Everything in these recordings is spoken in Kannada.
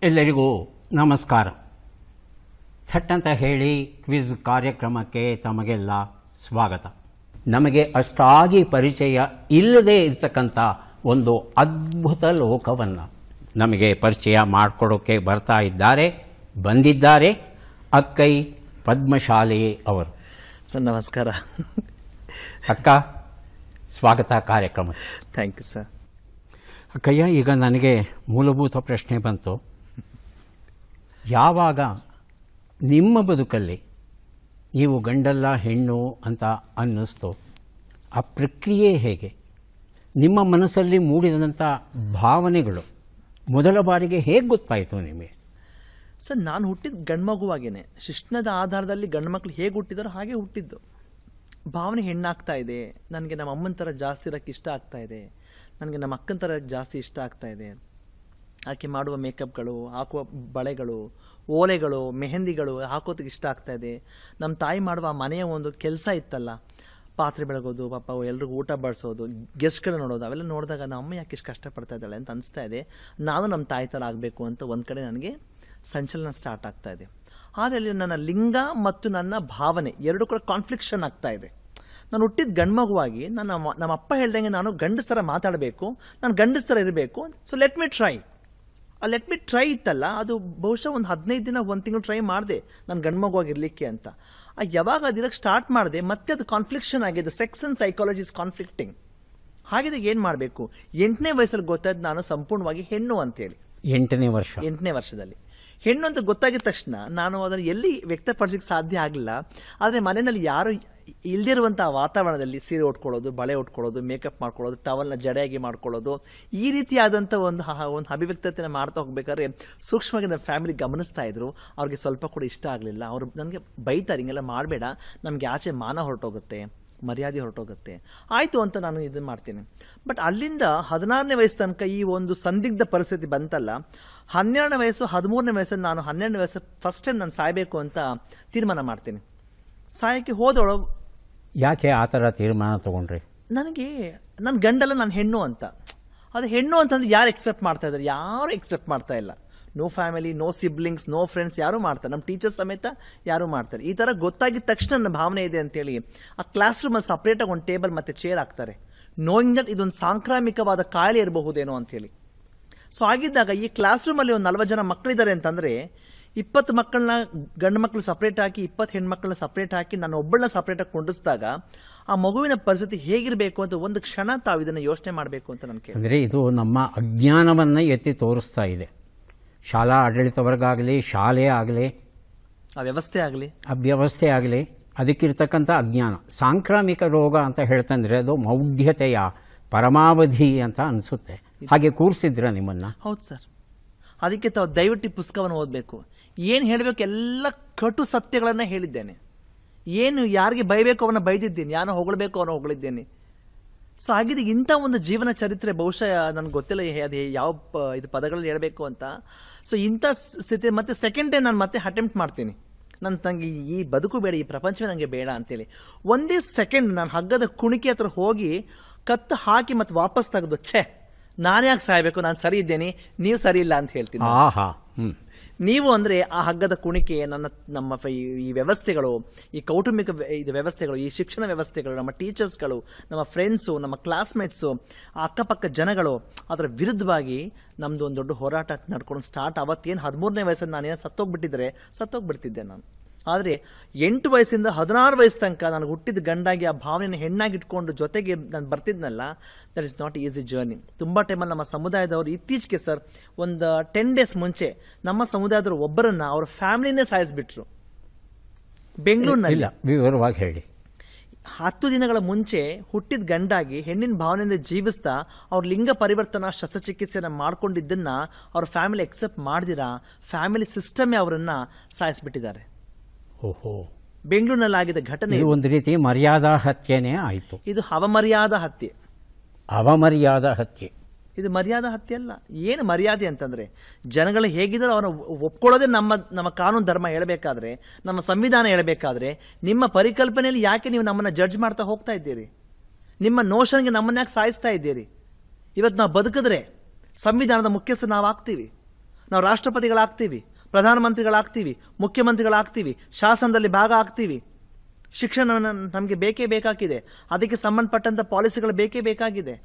ಎಲ್ಲರಿಗೂ ನಮಸ್ಕಾರ. ಥಟ್ ಅಂತ ಹೇಳಿ ಕ್ವಿಜ್ ಕಾರ್ಯಕ್ರಮಕ್ಕೆ ತಮಗೆಲ್ಲ ಸ್ವಾಗತ. ನಮಗೆ ಅಷ್ಟಾಗಿ ಪರಿಚಯ ಇಲ್ಲದೇ ಇರತಕ್ಕಂಥ ಒಂದು ಅದ್ಭುತ ಲೋಕವನ್ನು ನಮಗೆ ಪರಿಚಯ ಮಾಡಿಕೊಡೋಕ್ಕೆ ಬಂದಿದ್ದಾರೆ ಅಕ್ಕೈ ಪದ್ಮಶಾಲಿ ಅವರು. ಸರ್ ನಮಸ್ಕಾರ. ಅಕ್ಕ, ಸ್ವಾಗತ ಕಾರ್ಯಕ್ರಮ. Thank you sir. ಅಕ್ಕಯ್ಯ, ಈಗ ನನಗೆ ಮೂಲಭೂತ ಪ್ರಶ್ನೆ ಬಂತು. ಯಾವಾಗ ನಿಮ್ಮ ಬದುಕಲ್ಲಿ ನೀವು ಗಂಡಲ್ಲ ಹೆಣ್ಣು ಅಂತ ಅನ್ನಿಸ್ತೋ, ಆ ಪ್ರಕ್ರಿಯೆ ಹೇಗೆ? ನಿಮ್ಮ ಮನಸ್ಸಲ್ಲಿ ಮೂಡಿದಂಥ ಭಾವನೆಗಳು ಮೊದಲ ಬಾರಿಗೆ ಹೇಗೆ ಗೊತ್ತಾಯಿತು ನಿಮಗೆ? ಸರ್, ನಾನು ಹುಟ್ಟಿದ ಗಂಡ್ಮಗುವಾಗೇನೆ ಶಿಕ್ಷಣದ ಆಧಾರದಲ್ಲಿ ಗಂಡು ಮಕ್ಕಳು ಹೇಗೆ ಹುಟ್ಟಿದಾರೋ ಹಾಗೆ ಹುಟ್ಟಿದ್ದು. ಭಾವನೆ ಹೆಣ್ಣಾಗ್ತಾ ಇದೆ, ನನಗೆ ನಮ್ಮ ಅಮ್ಮನ ಥರ ಜಾಸ್ತಿ ಇರೋಕ್ಕೆ ಇಷ್ಟ ಆಗ್ತಾ ಇದೆ, ನನಗೆ ನಮ್ಮ ಅಕ್ಕನ ಥರ ಜಾಸ್ತಿ ಇಷ್ಟ ಆಗ್ತಾ ಇದೆ. ಆಕೆ ಮಾಡುವ ಮೇಕಪ್ಗಳು, ಹಾಕುವ ಬಳೆಗಳು, ಓಲೆಗಳು, ಮೆಹಂದಿಗಳು ಹಾಕೋದಕ್ಕೆ ಇಷ್ಟ ಆಗ್ತಾ ಇದೆ. ನಮ್ಮ ತಾಯಿ ಮಾಡುವ ಮನೆಯ ಒಂದು ಕೆಲಸ ಇತ್ತಲ್ಲ, ಪಾತ್ರೆ ಬೆಳಗೋದು, ಪಾಪ ಎಲ್ರಿಗೂ ಊಟ ಬಡಿಸೋದು, ಗೆಸ್ಟ್ಗಳು ನೋಡೋದು, ಅವೆಲ್ಲ ನೋಡಿದಾಗ ನಮ್ಮ ಅಮ್ಮ ಯಾಕೆ ಇಷ್ಟು ಕಷ್ಟಪಡ್ತಾ ಇದ್ದಾಳೆ ಅಂತ ಅನಿಸ್ತಾ ಇದೆ. ನಾನು ನಮ್ಮ ತಾಯಿ ಥರ ಆಗಬೇಕು ಅಂತ ಒಂದು ಕಡೆ ನನಗೆ ಸಂಚಲನ ಸ್ಟಾರ್ಟ್ ಆಗ್ತಾ ಇದೆ. ಆದರೆ ಅಲ್ಲಿ ನನ್ನ ಲಿಂಗ ಮತ್ತು ನನ್ನ ಭಾವನೆ ಎರಡು ಕೂಡ ಕಾನ್ಫ್ಲಿಕ್ಷನ್ ಆಗ್ತಾ ಇದೆ. ನಾನು ಹುಟ್ಟಿದ ಗಂಡ್ಮಗುವಾಗಿ ನಮ್ಮ ಅಪ್ಪ ಹೇಳ್ದಂಗೆ ನಾನು ಗಂಡಸ್ ಥರ ಮಾತಾಡಬೇಕು, ನಾನು ಗಂಡಸ್ ಥರ ಇರಬೇಕು. ಸೊ ಲೆಟ್ ಮಿ ಟ್ರೈ ಇತ್ತಲ್ಲ, ಅದು ಬಹುಶಃ ಒಂದು 15 ದಿನ 1 ತಿಂಗಳು ಟ್ರೈ ಮಾಡಿದೆ ನಾನು ಗಂಡ್ಮಗುವಾಗಿರಲಿಕ್ಕೆ ಅಂತ. ಯಾವಾಗ ಅದಿರಕ್ಕೆ ಸ್ಟಾರ್ಟ್ ಮಾಡಿದೆ, ಮತ್ತೆ ಅದು ಕಾನ್ಫ್ಲಿಕ್ಷನ್ ಆಗಿದೆ. Sex and psychology is conflicting. ಹಾಗಿದ್ರೆ ಏನು ಮಾಡಬೇಕು? 8ನೇ ವಯಸ್ಸಲ್ಲಿ ಗೊತ್ತಾಯ್ತು ನಾನು ಸಂಪೂರ್ಣವಾಗಿ ಹೆಣ್ಣು ಅಂತೇಳಿ. 8ನೇ ವರ್ಷದಲ್ಲಿ ಹೆಣ್ಣು ಅಂತ ಗೊತ್ತಾಗಿದ ತಕ್ಷಣ ನಾನು ಅದನ್ನು ಎಲ್ಲಿ ವ್ಯಕ್ತಪಡಿಸಲಿಕ್ಕೆ ಸಾಧ್ಯ ಆಗಲಿಲ್ಲ. ಆದರೆ ಮನೆಯಲ್ಲಿ ಯಾರು ಇಲ್ದಿರುವಂಥ ವಾತಾವರಣದಲ್ಲಿ ಸೀರೆ ಉಟ್ಕೊಳ್ಳೋದು, ಬಳೆ ಉಟ್ಕೊಳ್ಳೋದು, ಮೇಕಪ್ ಮಾಡ್ಕೊಳ್ಳೋದು, ಟವಲ್ನ ಜಡೆಯಾಗಿ ಮಾಡ್ಕೊಳ್ಳೋದು, ಈ ರೀತಿಯಾದಂಥ ಒಂದು ಅಭಿವ್ಯಕ್ತತೆಯನ್ನು ಮಾಡ್ತಾ ಹೋಗ್ಬೇಕಾದ್ರೆ ಸೂಕ್ಷ್ಮವಾಗಿ ನನ್ನ ಫ್ಯಾಮಿಲಿ ಗಮನಿಸ್ತಾ ಇದ್ರು. ಅವ್ರಿಗೆ ಸ್ವಲ್ಪ ಕೂಡ ಇಷ್ಟ ಆಗಲಿಲ್ಲ. ಅವರು ನನಗೆ ಬೈತಾರೆ, ಹಿಂಗೆಲ್ಲ ಮಾಡಬೇಡ, ನಮಗೆ ಆಚೆ ಮಾನ ಹೊರಟೋಗುತ್ತೆ, ಮರ್ಯಾದೆ ಹೊರಟೋಗುತ್ತೆ. ಆಯಿತು ಅಂತ ನಾನು ಇದನ್ನು ಮಾಡ್ತೀನಿ. ಬಟ್ ಅಲ್ಲಿಂದ 16ನೇ ವಯಸ್ಸು ತನಕ ಈ ಒಂದು ಸಂದಿಗ್ಧ ಪರಿಸ್ಥಿತಿ ಬಂತಲ್ಲ. 12ನೇ ವಯಸ್ಸು 13ನೇ ವಯಸ್ಸಲ್ಲಿ ನಾನು 12ನೇ ವಯಸ್ಸು ಫಸ್ಟ್ ಟೈಮ್ ನಾನು ಸಾಯಬೇಕು ಅಂತ ತೀರ್ಮಾನ ಮಾಡ್ತೀನಿ. ಸಾಯಕ್ಕೆ ಹೋದವಳು. ಯಾಕೆ ಆ ಥರ ತೀರ್ಮಾನ ತೊಗೊಂಡ್ರಿ? ನನಗೆ ನನ್ನ ಗಂಡಲ್ಲ, ನಾನು ಹೆಣ್ಣು ಅಂತ. ಅದು ಹೆಣ್ಣು ಅಂತಂದ್ರೆ ಯಾರು ಎಕ್ಸೆಪ್ಟ್ ಮಾಡ್ತಾ ಇದ್ದಾರೆ? ಯಾರು ಎಕ್ಸೆಪ್ಟ್ ಮಾಡ್ತಾ ಇಲ್ಲ. No family, no siblings, no friends, ಯಾರೂ ಮಾಡ್ತಾರೆ. ನಮ್ಮ ಟೀಚರ್ಸ್ ಸಮೇತ ಯಾರೂ ಮಾಡ್ತಾರೆ. ಈ ಥರ ಗೊತ್ತಾಗಿದ ತಕ್ಷಣ ನನ್ನ ಭಾವನೆ ಇದೆ ಅಂತೇಳಿ ಆ ಕ್ಲಾಸ್ ರೂಮಲ್ಲಿ ಸಪ್ರೇಟಾಗಿ ಒಂದು ಟೇಬಲ್ ಮತ್ತು ಚೇರ್ ಹಾಕ್ತಾರೆ, ನೋಯಿಂಗ್ ದಟ್ ಇದೊಂದು ಸಾಂಕ್ರಾಮಿಕವಾದ ಕಾಯಿಲೆ ಇರಬಹುದೇನೋ ಅಂಥೇಳಿ. ಸೊ ಆಗಿದ್ದಾಗ ಈ ಕ್ಲಾಸ್ ರೂಮಲ್ಲಿ ಒಂದು 40 ಜನ ಮಕ್ಕಳಿದ್ದಾರೆ ಅಂತಂದರೆ 20 ಮಕ್ಕಳನ್ನ ಗಂಡು ಮಕ್ಕಳು ಸಪ್ರೇಟ್ ಹಾಕಿ 20 ಹೆಣ್ಮಕ್ಳನ್ನ ಸಪ್ರೇಟ್ ಹಾಕಿ ನಾನು ಒಬ್ಬಳನ್ನ ಸಪ್ರೇಟಾಗಿ ಕೊಂಡಿಸಿದಾಗ ಆ ಮಗುವಿನ ಪರಿಸ್ಥಿತಿ ಹೇಗಿರಬೇಕು ಅಂತ ಒಂದು ಕ್ಷಣ ತಾವು ಇದನ್ನು ಯೋಚನೆ ಮಾಡಬೇಕು ಅಂತ ನಾನು ಕೇಳಿ. ಅಂದರೆ ಇದು ನಮ್ಮ ಅಜ್ಞಾನವನ್ನು ಎತ್ತಿ ತೋರಿಸ್ತಾ ಇದೆ. ಶಾಲಾ ಆಡಳಿತವರ್ಗಾಗಲಿ, ಶಾಲೆ ಆಗಲಿ, ಆ ವ್ಯವಸ್ಥೆ ಆಗಲಿ, ಅದಕ್ಕಿರ್ತಕ್ಕಂಥ ಅಜ್ಞಾನ. ಸಾಂಕ್ರಾಮಿಕ ರೋಗ ಅಂತ ಹೇಳ್ತಂದ್ರೆ ಅದು ಮೌಢ್ಯತೆಯ ಪರಮಾವಧಿ ಅಂತ ಅನಿಸುತ್ತೆ. ಹಾಗೆ ಕೂರಿಸಿದ್ರ ನಿಮ್ಮನ್ನು? ಹೌದು ಸರ್. ಅದಕ್ಕೆ ತಾವು ದಯವಿಟ್ಟು ಪುಸ್ತಕವನ್ನು ಓದಬೇಕು. ಏನು ಹೇಳಬೇಕು ಎಲ್ಲ ಕಟು ಸತ್ಯಗಳನ್ನು ಹೇಳಿದ್ದೇನೆ. ಏನು ಯಾರಿಗೆ ಬೈಬೇಕು ಅವನ್ನ ಬೈದಿದ್ದೀನಿ, ಯಾರೋ ಹೊಗಳಬೇಕು ಅವನ್ನ ಹೊಗಳಿದ್ದೇನೆ. ಸೊ ಹಾಗಿದ್ದು ಇಂಥ ಒಂದು ಜೀವನ ಚರಿತ್ರೆ ಬಹುಶಃ ನನಗೆ ಗೊತ್ತಿಲ್ಲ ಅದು ಯಾವ ಇದು ಪದಗಳಲ್ಲಿ ಹೇಳಬೇಕು ಅಂತ. ಸೊ ಇಂಥ ಸ್ಥಿತಿ ಮತ್ತೆ ಸೆಕೆಂಡ್ ಟೈಮ್ ನಾನು ಮತ್ತೆ ಅಟೆಂಪ್ಟ್ ಮಾಡ್ತೀನಿ. ನನಗೆ ಈ ಬದುಕು ಬೇಡ, ಈ ಪ್ರಪಂಚವೇ ನನಗೆ ಬೇಡ ಅಂತೇಳಿ ಒಂದೇ ಸೆಕೆಂಡ್ ನಾನು ಹಗ್ಗದ ಕುಣಿಕೆ ಹತ್ರ ಹೋಗಿ ಕತ್ತು ಹಾಕಿ ಮತ್ತೆ ವಾಪಸ್ ತೆಗೆದು, ನಾನು ಯಾಕೆ ಸಾಯಬೇಕು, ನಾನು ಸರಿ ಇದ್ದೇನೆ, ನೀವು ಸರಿ ಇಲ್ಲ ಅಂತ ಹೇಳ್ತೀನಿ. ನೀವು ಅಂದರೆ ಆ ಹಗ್ಗದ ಕುಣಿಕೆ, ನಮ್ಮ ಈ ವ್ಯವಸ್ಥೆಗಳು, ಈ ಕೌಟುಂಬಿಕ ವ್ಯವಸ್ಥೆಗಳು, ಈ ಶಿಕ್ಷಣ ವ್ಯವಸ್ಥೆಗಳು, ನಮ್ಮ ಟೀಚರ್ಸ್ಗಳು, ನಮ್ಮ ಫ್ರೆಂಡ್ಸು, ನಮ್ಮ ಕ್ಲಾಸ್ಮೇಟ್ಸು, ಆ ಅಕ್ಕಪಕ್ಕ ಜನಗಳು, ಅದರ ವಿರುದ್ಧವಾಗಿ ನಮ್ಮದು ಒಂದು ದೊಡ್ಡ ಹೋರಾಟ ನಡ್ಕೊಂಡು ಸ್ಟಾರ್ಟ್. ಅವತ್ತೇನು 13ನೇ ವಯಸ್ಸಲ್ಲಿ ನಾನೇನು ಸತ್ತೋಗ್ಬಿಟ್ಟಿದ್ದೆ ನಾನು. ಆದರೆ 8 ವಯಸ್ಸಿಂದ 16 ವಯಸ್ಸು ತನಕ ನನಗೆ ಹುಟ್ಟಿದ ಗಂಡಾಗಿ ಆ ಭಾವನೆಯನ್ನು ಹೆಣ್ಣಾಗಿ ಇಟ್ಕೊಂಡು ಜೊತೆಗೆ ನಾನು ಬರ್ತಿದ್ನಲ್ಲ, that is not easy journey. ತುಂಬ ಟೈಮಲ್ಲಿ ನಮ್ಮ ಸಮುದಾಯದವರು ಇತ್ತೀಚೆಗೆ ಸರ್ ಒಂದು 10 ಡೇಸ್ ಮುಂಚೆ ನಮ್ಮ ಸಮುದಾಯದವರು ಒಬ್ಬರನ್ನು ಅವ್ರ ಫ್ಯಾಮಿಲಿನೇ ಸಾಯಿಸಿಬಿಟ್ರು ಬೆಂಗಳೂರಿನಲ್ಲಿ. ವಿವರವಾಗಿ ಹೇಳಿ. 10 ದಿನಗಳ ಮುಂಚೆ ಹುಟ್ಟಿದ ಗಂಡಾಗಿ ಹೆಣ್ಣಿನ ಭಾವನೆಯಿಂದ ಜೀವಿಸ್ತಾ ಅವ್ರ ಲಿಂಗ ಪರಿವರ್ತನಾ ಶಸ್ತ್ರಚಿಕಿತ್ಸೆಯನ್ನು ಮಾಡ್ಕೊಂಡಿದ್ದನ್ನು ಅವ್ರ ಫ್ಯಾಮಿಲಿ ಎಕ್ಸೆಪ್ಟ್ ಮಾಡ್ದಿರಾ ಫ್ಯಾಮಿಲಿ ಸಿಸ್ಟಮೇ ಅವರನ್ನು ಸಾಯಿಸಿಬಿಟ್ಟಿದ್ದಾರೆ. ಓಹೋ, ಬೆಂಗಳೂರಿನಲ್ಲಿ ಆಗಿದ್ದ ಘಟನೆ ಒಂದು ರೀತಿ ಮರ್ಯಾದಾ ಹತ್ಯೆನೇ ಆಯಿತು. ಇದು ಅವಮರ್ಯಾದ ಹತ್ಯೆ. ಇದು ಮರ್ಯಾದಾ ಹತ್ಯೆ ಅಲ್ಲ. ಏನು ಮರ್ಯಾದೆ ಅಂತಂದರೆ ಜನಗಳು ಹೇಗಿದ್ದರೂ ಅವನು ಒಪ್ಕೊಳ್ಳೋದೇ ನಮ್ಮ ಕಾನೂನು ಧರ್ಮ ಹೇಳಬೇಕಾದ್ರೆ, ನಮ್ಮ ಸಂವಿಧಾನ ಹೇಳಬೇಕಾದ್ರೆ, ನಿಮ್ಮ ಪರಿಕಲ್ಪನೆಯಲ್ಲಿ ಯಾಕೆ ನೀವು ನಮ್ಮನ್ನು ಜಡ್ಜ್ ಮಾಡ್ತಾ ಹೋಗ್ತಾ ಇದ್ದೀರಿ? ನಿಮ್ಮ ನೋಷನ್ಗೆ ನಮ್ಮನ್ನು ಯಾಕೆ ಸಾಯಿಸ್ತಾ ಇದ್ದೀರಿ? ಇವತ್ತು ನಾವು ಬದುಕಿದ್ರೆ ಸಂವಿಧಾನದ ಮುಖ್ಯಸ್ಥರು ನಾವು ಆಗ್ತೀವಿ. ನಾವು ರಾಷ್ಟ್ರಪತಿಗಳಾಗ್ತೀವಿ, ಪ್ರಧಾನಮಂತ್ರಿಗಳಾಗ್ತೀವಿ, ಮುಖ್ಯಮಂತ್ರಿಗಳಾಗ್ತೀವಿ, ಶಾಸನದಲ್ಲಿ ಭಾಗ ಆಗ್ತೀವಿ. ಶಿಕ್ಷಣ ನಮಗೆ ಬೇಕೇ ಬೇಕಾಗಿದೆ, ಅದಕ್ಕೆ ಸಂಬಂಧಪಟ್ಟಂಥ ಪಾಲಿಸಿಗಳು ಬೇಕೇ ಬೇಕಾಗಿದೆ.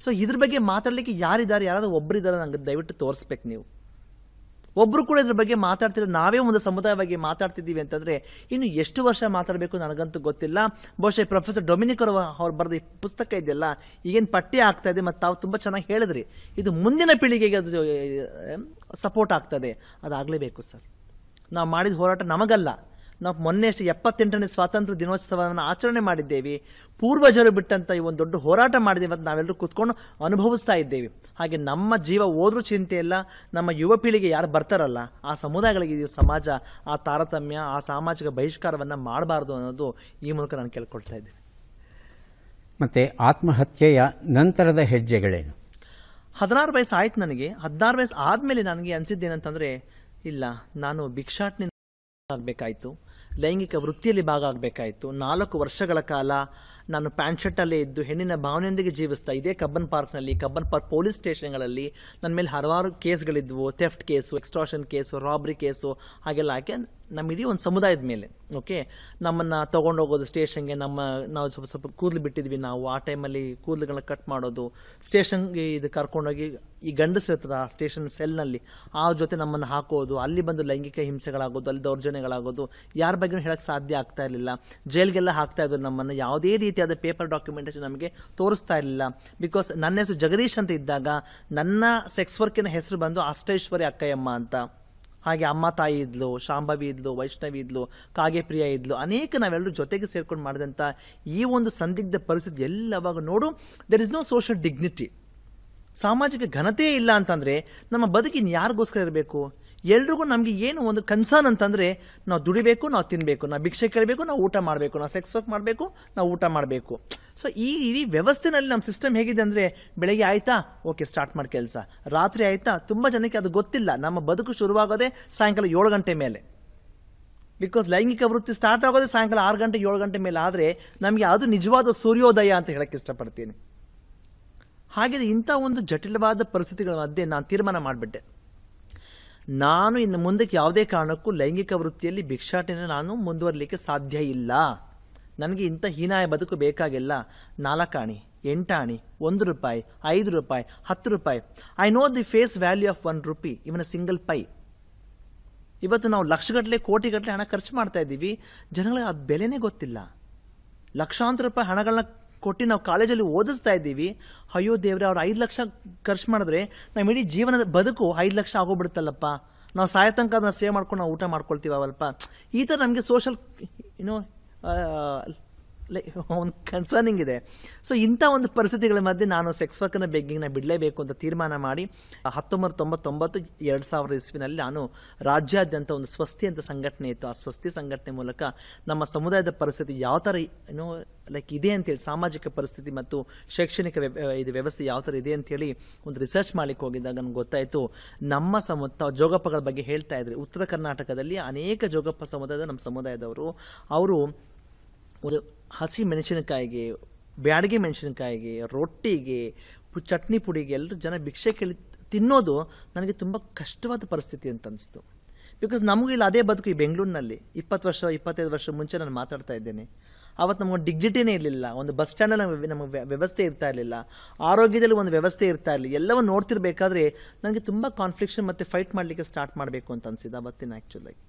ಸೊ ಇದ್ರ ಬಗ್ಗೆ ಮಾತಾಡಲಿಕ್ಕೆ ಯಾರಿದ್ದಾರೆ? ಯಾರಾದರೂ ಒಬ್ಬರಿದ್ದಾರೆ ನಂಗೆ ದಯವಿಟ್ಟು ತೋರಿಸ್ಬೇಕು. ನೀವು ಒಬ್ಬರು ಕೂಡ ಇದ್ರ ಬಗ್ಗೆ ಮಾತಾಡ್ತಿದ್ರೆ, ನಾವೇ ಒಂದು ಸಮುದಾಯ ಬಗ್ಗೆ ಮಾತಾಡ್ತಿದ್ದೀವಿ ಅಂತಂದರೆ ಇನ್ನು ಎಷ್ಟು ವರ್ಷ ಮಾತಾಡಬೇಕು ನನಗಂತೂ ಗೊತ್ತಿಲ್ಲ. ಬಹುಶಃ ಪ್ರೊಫೆಸರ್ ಡೊಮಿನಿಕ್ ಅವ್ರು ಬರೆದ ಈ ಪುಸ್ತಕ ಇದೆಯಲ್ಲ, ಈಗೇನು ಪಠ್ಯ ಆಗ್ತಾ ಇದೆ, ಮತ್ತು ತಾವು ತುಂಬ ಚೆನ್ನಾಗಿ ಹೇಳಿದ್ರಿ, ಇದು ಮುಂದಿನ ಪೀಳಿಗೆಗೆ ಅದು ಸಪೋರ್ಟ್ ಆಗ್ತದೆ. ಅದಾಗಲೇಬೇಕು ಸರ್. ನಾವು ಮಾಡಿದ ಹೋರಾಟ ನಮಗಲ್ಲ. ನಾವು ಮೊನ್ನೆಷ್ಟು 78ನೇ ಸ್ವಾತಂತ್ರ್ಯ ದಿನೋತ್ಸವವನ್ನು ಆಚರಣೆ ಮಾಡಿದ್ದೇವೆ. ಪೂರ್ವಜರು ಬಿಟ್ಟಂಥ ಈ ಒಂದು ದೊಡ್ಡ ಹೋರಾಟ ಮಾಡಿದ್ದೇವೆ ಅಂತ ನಾವೆಲ್ಲರೂ ಕೂತ್ಕೊಂಡು ಅನುಭವಿಸ್ತಾ ಇದ್ದೇವೆ. ಹಾಗೆ ನಮ್ಮ ಜೀವ ಹೋದ್ರೂ ಚಿಂತೆ ಇಲ್ಲ. ನಮ್ಮ ಯುವ ಪೀಳಿಗೆ ಯಾರು ಬರ್ತಾರಲ್ಲ, ಆ ಸಮುದಾಯಗಳಿಗೆ ಈ ಸಮಾಜ ಆ ತಾರತಮ್ಯ, ಆ ಸಾಮಾಜಿಕ ಬಹಿಷ್ಕಾರವನ್ನು ಮಾಡಬಾರ್ದು ಅನ್ನೋದು ಈ ಮೂಲಕ ನಾನು ಕೇಳ್ಕೊಳ್ತಾ ಇದ್ದೇನೆ. ಮತ್ತು ಆತ್ಮಹತ್ಯೆಯ ನಂತರದ ಹೆಜ್ಜೆಗಳೇನು? 16 ವಯಸ್ಸು ಆಯ್ತು ನನಗೆ. 16 ವಯಸ್ಸು ಆದಮೇಲೆ ನನಗೆ ಅನಿಸಿದ್ದೇನಂತಂದರೆ, ಇಲ್ಲ, ನಾನು ಭಿಕ್ಷಾಟನೆ ಆಗಬೇಕಾಯಿತು, ಲೈಂಗಿಕ ವೃತ್ತಿಯಲ್ಲಿ ಭಾಗ ಆಗಬೇಕಾಯಿತು. 4 ವರ್ಷಗಳ ಕಾಲ ನಾನು ಪ್ಯಾಂಟ್ ಶರ್ಟಲ್ಲೇ ಇದ್ದು ಹೆಣ್ಣಿನ ಭಾವನೆಯೊಂದಿಗೆ ಜೀವಿಸ್ತಾ ಇದ್ದೆ. ಕಬ್ಬನ್ ಪಾರ್ಕ್ನಲ್ಲಿ, ಕಬ್ಬನ್ ಪಾರ್ಕ್ ಪೊಲೀಸ್ ಸ್ಟೇಷನ್ಗಳಲ್ಲಿ ನನ್ನ ಮೇಲೆ ಹಲವಾರು ಕೇಸ್ಗಳಿದ್ವು. Theft case, extortion case, robbery case, ಹಾಗೆಲ್ಲ ಹಾಕಿ ನಮ್ಮ ಇಡೀ ಒಂದು ಸಮುದಾಯದ ಮೇಲೆ ನಮ್ಮನ್ನು ತೊಗೊಂಡೋಗೋದು ಸ್ಟೇಷನ್ಗೆ. ನಾವು ಸ್ವಲ್ಪ ಕೂದಲು ಬಿಟ್ಟಿದ್ವಿ. ನಾವು ಆ ಟೈಮಲ್ಲಿ ಕೂದಲುಗಳನ್ನ ಕಟ್ ಮಾಡೋದು, ಸ್ಟೇಷನ್ಗೆ ಇದು ಕರ್ಕೊಂಡೋಗಿ ಈ ಗಂಡಸಿರ್ತದೆ ಆ ಸ್ಟೇಷನ್ ಸೆಲ್ನಲ್ಲಿ, ಆ ಜೊತೆ ನಮ್ಮನ್ನು ಹಾಕೋದು, ಅಲ್ಲಿ ಬಂದು ಲೈಂಗಿಕ ಹಿಂಸೆಗಳಾಗೋದು, ಅಲ್ಲಿ ದೌರ್ಜನ್ಯಗಳಾಗೋದು, ಯಾರ ಬಗ್ಗೆಯೂ ಹೇಳೋಕ್ಕೆ ಸಾಧ್ಯ ಆಗ್ತಾ ಇರಲಿಲ್ಲ. ಜೈಲ್ಗೆಲ್ಲ ಹಾಕ್ತಾ ಇದ್ರು ನಮ್ಮನ್ನು. ಯಾವುದೇ ರೀತಿಯಾದ ಪೇಪರ್ ಡಾಕ್ಯುಮೆಂಟೇಷನ್ ನಮಗೆ ತೋರಿಸ್ತಾ ಇರಲಿಲ್ಲ. ಬಿಕಾಸ್ ನನ್ನ ಹೆಸರು ಜಗದೀಶ್ ಅಂತ ಇದ್ದಾಗ ನನ್ನ ಸೆಕ್ಸ್ ವರ್ಕಿನ ಹೆಸರು ಬಂದು ಅಷ್ಟೈಶ್ವರ್ಯ ಅಕ್ಕಯ್ಯಮ್ಮ ಅಂತ. ಹಾಗೆ ಅಮ್ಮ ತಾಯಿ ಇದ್ಲು, ಶಾಂಭವಿ ಇದ್ಲು, ವೈಷ್ಣವಿ ಇದ್ಲು, ಕಾಗೆಪ್ರಿಯ ಇದ್ಲು, ಅನೇಕ ನಾವೆಲ್ಲರೂ ಜೊತೆಗೆ ಸೇರ್ಕೊಂಡು ಮಾಡಿದಂಥ ಈ ಒಂದು ಸಂದಿಗ್ಧ ಪರಿಸ್ಥಿತಿ ಎಲ್ಲವಾಗ ನೋಡು, there is no social dignity. ಸಾಮಾಜಿಕ ಘನತೆಯೇ ಇಲ್ಲ ಅಂತಂದರೆ ನಮ್ಮ ಬದುಕಿನ ಯಾರಿಗೋಸ್ಕರ ಇರಬೇಕು? ಎಲ್ರಿಗೂ ನಮಗೆ ಏನು ಒಂದು ಕನ್ಸರ್ನ್ ಅಂತಂದರೆ, ನಾವು ದುಡಿಬೇಕು, ನಾವು ತಿನ್ನಬೇಕು, ನಾವು ಭಿಕ್ಷೆ ಕೇಳಬೇಕು, ನಾವು ಊಟ ಮಾಡಬೇಕು, ನಾವು ಸೆಕ್ಸ್ ವರ್ಕ್ ಮಾಡಬೇಕು, ನಾವು ಊಟ ಮಾಡಬೇಕು. ಸೊ ಈ ಇಡೀ ವ್ಯವಸ್ಥೆನಲ್ಲಿ ನಮ್ಮ ಸಿಸ್ಟಮ್ ಹೇಗಿದೆ ಅಂದರೆ, ಬೆಳಗ್ಗೆ ಆಯಿತಾ, ಓಕೆ ಸ್ಟಾರ್ಟ್ ಮಾಡಿ ಕೆಲಸ, ರಾತ್ರಿ ಆಯಿತಾ, ತುಂಬ ಜನಕ್ಕೆ ಅದು ಗೊತ್ತಿಲ್ಲ. ನಮ್ಮ ಬದುಕು ಶುರುವಾಗೋದೇ ಸಾಯಂಕಾಲ 7 ಗಂಟೆ ಮೇಲೆ. ಬಿಕಾಸ್ ಲೈಂಗಿಕ ವೃತ್ತಿ ಸ್ಟಾರ್ಟ್ ಆಗೋದೇ ಸಾಯಂಕಾಲ 6 ಗಂಟೆ 7 ಗಂಟೆ ಮೇಲೆ ಆದರೆ ನಮಗೆ ಅದು ನಿಜವಾದ ಸೂರ್ಯೋದಯ ಅಂತ ಹೇಳೋಕ್ಕೆ ಇಷ್ಟಪಡ್ತೀನಿ. ಹಾಗೆ ಇಂಥ ಒಂದು ಜಟಿಲವಾದ ಪರಿಸ್ಥಿತಿಗಳ ಮಧ್ಯೆ ನಾನು ತೀರ್ಮಾನ ಮಾಡಿಬಿಟ್ಟೆ, ನಾನು ಇನ್ನು ಮುಂದಕ್ಕೆ ಯಾವುದೇ ಕಾರಣಕ್ಕೂ ಲೈಂಗಿಕ ವೃತ್ತಿಯಲ್ಲಿ ಭಿಕ್ಷಾಟನೆ ನಾನು ಮುಂದುವರಲಿಕ್ಕೆ ಸಾಧ್ಯ ಇಲ್ಲ. ನನಗೆ ಇಂಥ ಹೀನಾಯ ಬದುಕು ಬೇಕಾಗಿಲ್ಲ. 4 ಆಣಿ, 8 ಆಣಿ, 1 ರೂಪಾಯಿ, 5 ರೂಪಾಯಿ, 10 ರೂಪಾಯಿ. I know the face value of 1 rupee, even single pie. ಇವತ್ತು ನಾವು ಲಕ್ಷಗಟ್ಟಲೆ ಕೋಟಿಗಟ್ಟಲೆ ಹಣ ಖರ್ಚು ಮಾಡ್ತಾ ಇದ್ದೀವಿ, ಜನಗಳಿಗೆ ಆ ಬೆಲೆನೇ ಗೊತ್ತಿಲ್ಲ. ಲಕ್ಷಾಂತರ ರೂಪಾಯಿ ಹಣಗಳನ್ನ ಕೊಟ್ಟು ನಾವು ಕಾಲೇಜಲ್ಲಿ ಓದಿಸ್ತಾ ಇದ್ದೀವಿ. ಅಯ್ಯೋ ದೇವ್ರೆ, ಅವ್ರು 5 ಲಕ್ಷ ಖರ್ಚು ಮಾಡಿದ್ರೆ ನಮ್ಮ ಇಡೀ ಜೀವನದ ಬದುಕು 5 ಲಕ್ಷ ಆಗೋಗ್ಬಿಡುತ್ತಲ್ಲಪ್ಪ. ನಾವು ಸಾಯ ತನಕ ಅದನ್ನ ಸೇವ್ ಮಾಡ್ಕೊಂಡು ನಾವು ಊಟ ಮಾಡ್ಕೊಳ್ತೀವಿ ಅವಲ್ಪ. ಈ ಥರ ನಮಗೆ ಸೋಷಲ್ ಒಂದು ಕನ್ಸರ್ನಿಂಗ್ ಇದೆ. ಸೊ ಇಂಥ ಒಂದು ಪರಿಸ್ಥಿತಿಗಳ ಮಧ್ಯೆ ನಾನು ಸೆಕ್ಸ್ ವರ್ಕನ್ನು ಬೆಗ್ಗಿಂಗ್ನ ಬಿಡಲೇಬೇಕು ಅಂತ ತೀರ್ಮಾನ ಮಾಡಿ 1999 2000 ಇಸ್ವಿನಲ್ಲಿ ನಾನು ರಾಜ್ಯಾದ್ಯಂತ ಒಂದು ಸ್ವಸ್ತಿ ಅಂತ ಸಂಘಟನೆ ಇತ್ತು. ಆ ಸ್ವಸ್ತಿ ಸಂಘಟನೆ ಮೂಲಕ ನಮ್ಮ ಸಮುದಾಯದ ಪರಿಸ್ಥಿತಿ ಯಾವ ಥರ ಇದೆ ಅಂತೇಳಿ, ಸಾಮಾಜಿಕ ಪರಿಸ್ಥಿತಿ ಮತ್ತು ಶೈಕ್ಷಣಿಕ ಇದು ವ್ಯವಸ್ಥೆ ಯಾವ ಥರ ಇದೆ ಅಂಥೇಳಿ ಒಂದು ರಿಸರ್ಚ್ ಮಾಡಲಿಕ್ಕೆ ಹೋಗಿದ್ದಾಗ ನನಗೆ ಗೊತ್ತಾಯಿತು, ನಮ್ಮ ಜೋಗಪ್ಪಗಳ ಬಗ್ಗೆ ಹೇಳ್ತಾ ಇದ್ರಿ. ಉತ್ತರ ಕರ್ನಾಟಕದಲ್ಲಿ ಅನೇಕ ಜೋಗಪ್ಪ ಸಮುದಾಯದ ನಮ್ಮ ಸಮುದಾಯದವರು ಅವರು ಒಂದು ಹಸಿ ಮೆಣಸಿನಕಾಯಿಗೆ, ಬ್ಯಾಡಗೆ ಮೆಣಸಿನಕಾಯಿಗೆ, ರೊಟ್ಟಿಗೆ, ಚಟ್ನಿ ಪುಡಿಗೆ ಎಲ್ಲರೂ ಜನ ಭಿಕ್ಷೆ ಕೇಳಿ ತಿನ್ನೋದು ನನಗೆ ತುಂಬ ಕಷ್ಟವಾದ ಪರಿಸ್ಥಿತಿ ಅಂತ ಅನಿಸ್ತು. ಬಿಕಾಸ್ ನಮಗೂ ಇಲ್ಲ ಅದೇ ಬದುಕು. ಈ ಬೆಂಗಳೂರಿನಲ್ಲಿ 20 ವರ್ಷ 25 ವರ್ಷ ಮುಂಚೆ ನಾನು ಮಾತಾಡ್ತಾ ಇದ್ದೇನೆ. ಆವತ್ತು ನಮಗೆ ಡಿಗ್ನಿಟಿನೇ ಇರಲಿಲ್ಲ. ಒಂದು ಬಸ್ ಸ್ಟ್ಯಾಂಡಲ್ಲಿ ನಮಗೆ ವ್ಯವಸ್ಥೆ ಇರ್ತಾ ಇರಲಿಲ್ಲ, ಆರೋಗ್ಯದಲ್ಲಿ ಒಂದು ವ್ಯವಸ್ಥೆ ಇರ್ತಾ ಇರಲಿಲ್ಲ. ಎಲ್ಲವೂ ನೋಡ್ತಿರ್ಬೇಕಾದ್ರೆ ನನಗೆ ತುಂಬ ಕಾನ್ಫ್ಲಿಕ್ಷನ್ ಮತ್ತು ಫೈಟ್ ಮಾಡಲಿಕ್ಕೆ ಸ್ಟಾರ್ಟ್ ಮಾಡಬೇಕು ಅಂತ ಅನಿಸಿದ್ದು ಅವತ್ತಿನ ಆ್ಯಕ್ಚುಲಾಗಿ.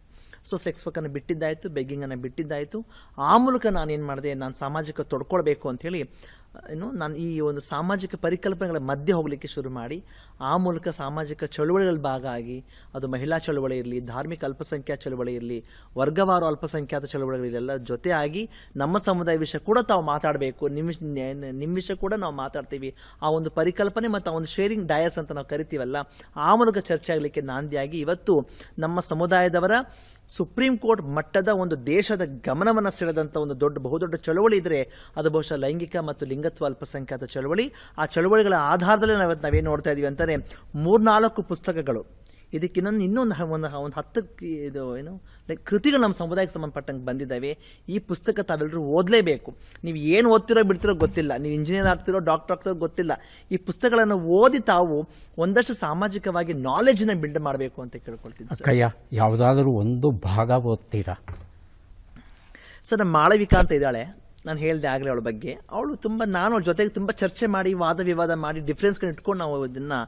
So sex ವರ್ಕನ್ನು ಬಿಟ್ಟಿದ್ದಾಯಿತು, ಬೆಗ್ಗಿಂಗನ್ನು ಬಿಟ್ಟಿದ್ದಾಯಿತು. ಆ ಮೂಲಕ ನಾನೇನು ಮಾಡಿದೆ, ನಾನು ಸಾಮಾಜಿಕ ತೊಡ್ಕೊಳ್ಬೇಕು ಅಂಥೇಳಿ ನಾನು ಈ ಒಂದು ಸಾಮಾಜಿಕ ಪರಿಕಲ್ಪನೆಗಳ ಮಧ್ಯೆ ಹೋಗಲಿಕ್ಕೆ ಶುರು ಮಾಡಿ, ಆ ಮೂಲಕ ಸಾಮಾಜಿಕ ಚಳುವಳಿಗಳ ಭಾಗ ಆಗಿ, ಅದು ಮಹಿಳಾ ಚಳುವಳಿ ಇರಲಿ, ಧಾರ್ಮಿಕ ಅಲ್ಪಸಂಖ್ಯಾತ ಚಳುವಳಿ ಇರಲಿ, ವರ್ಗವಾರು ಅಲ್ಪಸಂಖ್ಯಾತ ಚಳುವಳಿಗಳೆಲ್ಲ ಜೊತೆ ಆಗಿ ನಮ್ಮ ಸಮುದಾಯ ವಿಷಯ ಕೂಡ ತಾವು ಮಾತಾಡಬೇಕು, ನಿಮ್ಮ ವಿಷಯ ಕೂಡ ನಾವು ಮಾತಾಡ್ತೀವಿ, ಆ ಒಂದು ಪರಿಕಲ್ಪನೆ ಮತ್ತು ಆ ಒಂದು ಶೇರಿಂಗ್ ಡಯಸ್ ಅಂತ ನಾವು ಕರಿತೀವಲ್ಲ, ಆ ಮೂಲಕ ಚರ್ಚೆ ಆಗಲಿಕ್ಕೆ ನಾಂದಿಯಾಗಿ ಇವತ್ತು ನಮ್ಮ ಸಮುದಾಯದವರ ಸುಪ್ರೀಂ ಕೋರ್ಟ್ ಮಟ್ಟದ ಒಂದು ದೇಶದ ಗಮನವನ್ನು ಸೆಳೆದಂಥ ಒಂದು ಬಹುದೊಡ್ಡ ಚಳುವಳಿ ಇದ್ದರೆ ಅದು ಬಹುಶಃ ಲೈಂಗಿಕ ಮತ್ತು ಲಿಂಗತ್ವ ಅಲ್ಪಸಂಖ್ಯಾತ ಚಳುವಳಿ. ಆ ಚಳುವಳಿಗಳ ಆಧಾರದಲ್ಲಿ ನಾವೇನು ನೋಡ್ತಾ ಇದ್ದೀವಿ ಅಂತಾರೆ, 3-4 ಪುಸ್ತಕಗಳು ಇದಕ್ಕೆ ಇನ್ನೊಂದು 10 ಇದು ಏನು ಲೈಕ್ ಕೃತಿಗಳು ನಮ್ಮ ಸಮುದಾಯಕ್ಕೆ ಸಂಬಂಧಪಟ್ಟಂಗೆ ಬಂದಿದ್ದಾವೆ. ಈ ಪುಸ್ತಕ ತಾವೆಲ್ಲರೂ ಓದಲೇಬೇಕು. ನೀವು ಏನು ಓದ್ತಿರೋ ಬಿಡ್ತಿರೋ ಗೊತ್ತಿಲ್ಲ, ನೀವು ಇಂಜಿನಿಯರ್ ಆಗ್ತಿರೋ ಡಾಕ್ಟರ್ ಆಗ್ತಿರೋ ಗೊತ್ತಿಲ್ಲ, ಈ ಪುಸ್ತಕಗಳನ್ನು ಓದಿ ತಾವು ಒಂದಷ್ಟು ಸಾಮಾಜಿಕವಾಗಿ ನಾಲೆಜ್ನ ಬಿಲ್ಡ್ ಮಾಡಬೇಕು ಅಂತ ಕೇಳ್ಕೊಳ್ತೀನಿ. ಅಕ್ಕಯ್ಯ, ಯಾವುದಾದ್ರೂ ಒಂದು ಭಾಗ ಓದ್ತೀರಾ? ಸರ್, ನಮ್ಮ ಮಾಳವಿಕಾ ಅಂತ ಇದ್ದಾಳೆ, ನಾನು ಹೇಳಿದೆ ಆಗಲೇ ಅವಳ ಬಗ್ಗೆ. ಅವಳು ನಾನು ಅವಳ ಜೊತೆಗೆ ತುಂಬ ಚರ್ಚೆ ಮಾಡಿ, ವಾದ ವಿವಾದ ಮಾಡಿ, ಡಿಫ್ರೆನ್ಸ್ಗಳನ್ನ ಇಟ್ಕೊಂಡು ನಾವು ಇದನ್ನು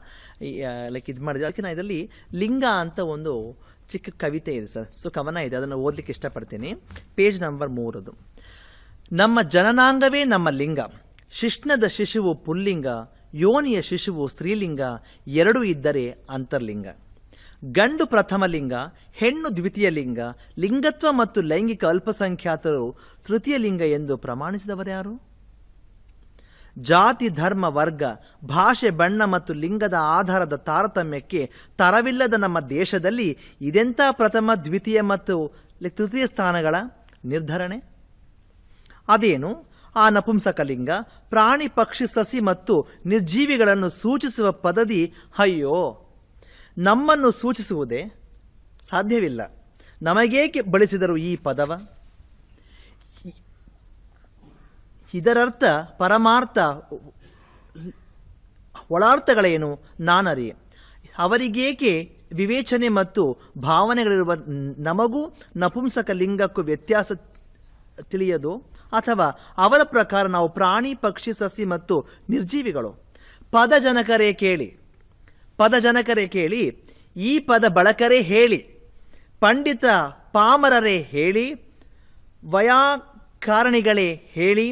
ಲೈಕ್ ಇದು ಮಾಡಿದ್ವಿ. ಅದಕ್ಕೆ ನಾನು ಇದರಲ್ಲಿ ಲಿಂಗ ಅಂತ ಒಂದು ಚಿಕ್ಕ ಕವಿತೆ ಇದೆ ಸರ್, ಸೊ ಕವನ ಇದೆ, ಅದನ್ನು ಓದಲಿಕ್ಕೆ ಇಷ್ಟಪಡ್ತೀನಿ. ಪೇಜ್ ನಂಬರ್ 3 ಅದು. ನಮ್ಮ ಜನನಾಂಗವೇ ನಮ್ಮ ಲಿಂಗ, ಶಿಶ್ನದ ಶಿಶುವು ಪುಲ್ಲಿಂಗ, ಯೋನಿಯ ಶಿಶುವು ಸ್ತ್ರೀಲಿಂಗ, ಎರಡೂ ಇದ್ದರೆ ಅಂತರ್ಲಿಂಗ. ಗಂಡು ಪ್ರಥಮ ಲಿಂಗ, ಹೆಣ್ಣು ದ್ವಿತೀಯ ಲಿಂಗ, ಲಿಂಗತ್ವ ಮತ್ತು ಲೈಂಗಿಕ ಅಲ್ಪಸಂಖ್ಯಾತರು ತೃತೀಯ ಲಿಂಗ ಎಂದು ಪ್ರಮಾಣಿಸಿದವರ್ಯಾರು? ಜಾತಿ, ಧರ್ಮ, ವರ್ಗ, ಭಾಷೆ, ಬಣ್ಣ ಮತ್ತು ಲಿಂಗದ ಆಧಾರದ ತಾರತಮ್ಯಕ್ಕೆ ತರವಿಲ್ಲದ ನಮ್ಮ ದೇಶದಲ್ಲಿ ಇದೆಂಥ ಪ್ರಥಮ, ದ್ವಿತೀಯ ಮತ್ತು ತೃತೀಯ ಸ್ಥಾನಗಳ ನಿರ್ಧರಣೆ? ಅದೇನು ಆ ನಪುಂಸಕಲಿಂಗ? ಪ್ರಾಣಿ, ಪಕ್ಷಿ, ಸಸಿ ಮತ್ತು ನಿರ್ಜೀವಿಗಳನ್ನು ಸೂಚಿಸುವ ಪದದಿ ಅಯ್ಯೋ ನಮ್ಮನ್ನು ಸೂಚಿಸುವುದೇ ಸಾಧ್ಯವಿಲ್ಲ. ನಮಗೇಕೆ ಬಳಸಿದರು ಈ ಪದವ? ಇದರರ್ಥ ಪರಮಾರ್ಥ ಒಳಾರ್ಥಗಳೇನು ನಾನರಿಯೆ. ಅವರಿಗೇಕೆ ವಿವೇಚನೆ ಮತ್ತು ಭಾವನೆಗಳಿರುವ ನಮಗೂ ನಪುಂಸಕ ಲಿಂಗಕ್ಕೂ ವ್ಯತ್ಯಾಸ ತಿಳಿಯದು? ಅಥವಾ ಅವರ ಪ್ರಕಾರ ನಾವು ಪ್ರಾಣಿ, ಪಕ್ಷಿ, ಸಸಿ ಮತ್ತು ನಿರ್ಜೀವಿಗಳು? ಪದಜನಕರೇ ಕೇಳಿ, ಈ ಪದ ಬಳಕರೇ ಹೇಳಿ, ಪಂಡಿತ ಪಾಮರರೇ ಹೇಳಿ, ವಯಾಕಾರಣಿಗಳೇ ಹೇಳಿ,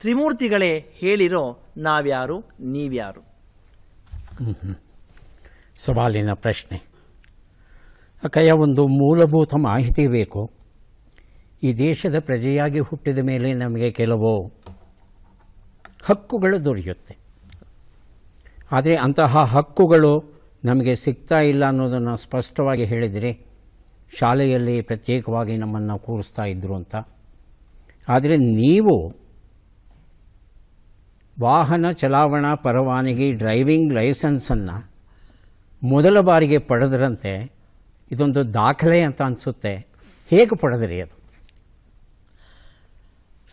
ತ್ರಿಮೂರ್ತಿಗಳೇ ಹೇಳಿರೋ ನಾವ್ಯಾರು ನೀವ್ಯಾರು? ಸವಾಲಿನ ಪ್ರಶ್ನೆ. ಅಕ್ಕಯ್ಯ, ಒಂದು ಮೂಲಭೂತ ಮಾಹಿತಿ ಬೇಕು. ಈ ದೇಶದ ಪ್ರಜೆಯಾಗಿ ಹುಟ್ಟಿದ ಮೇಲೆ ನಮಗೆ ಕೆಲವು ಹಕ್ಕುಗಳು ದೊರೆಯುತ್ತೆ. ಆದರೆ ಅಂತಹ ಹಕ್ಕುಗಳು ನಮಗೆ ಸಿಗ್ತಾ ಇಲ್ಲ ಅನ್ನೋದನ್ನು ಸ್ಪಷ್ಟವಾಗಿ ಹೇಳಿದರೆ, ಶಾಲೆಯಲ್ಲಿ ಪ್ರತ್ಯೇಕವಾಗಿ ನಮ್ಮನ್ನು ಕೂರಿಸ್ತಾ ಇದ್ದರು ಅಂತ. ಆದರೆ ನೀವು ವಾಹನ ಚಲಾವಣಾ ಪರವಾನಗಿ, ಡ್ರೈವಿಂಗ್ ಲೈಸೆನ್ಸನ್ನು ಮೊದಲ ಬಾರಿಗೆ ಪಡೆದರಂತೆ. ಇದೊಂದು ದಾಖಲೆ ಅಂತ ಅನಿಸುತ್ತೆ. ಹೇಗೆ ಪಡೆದ್ರಿ ಅದು?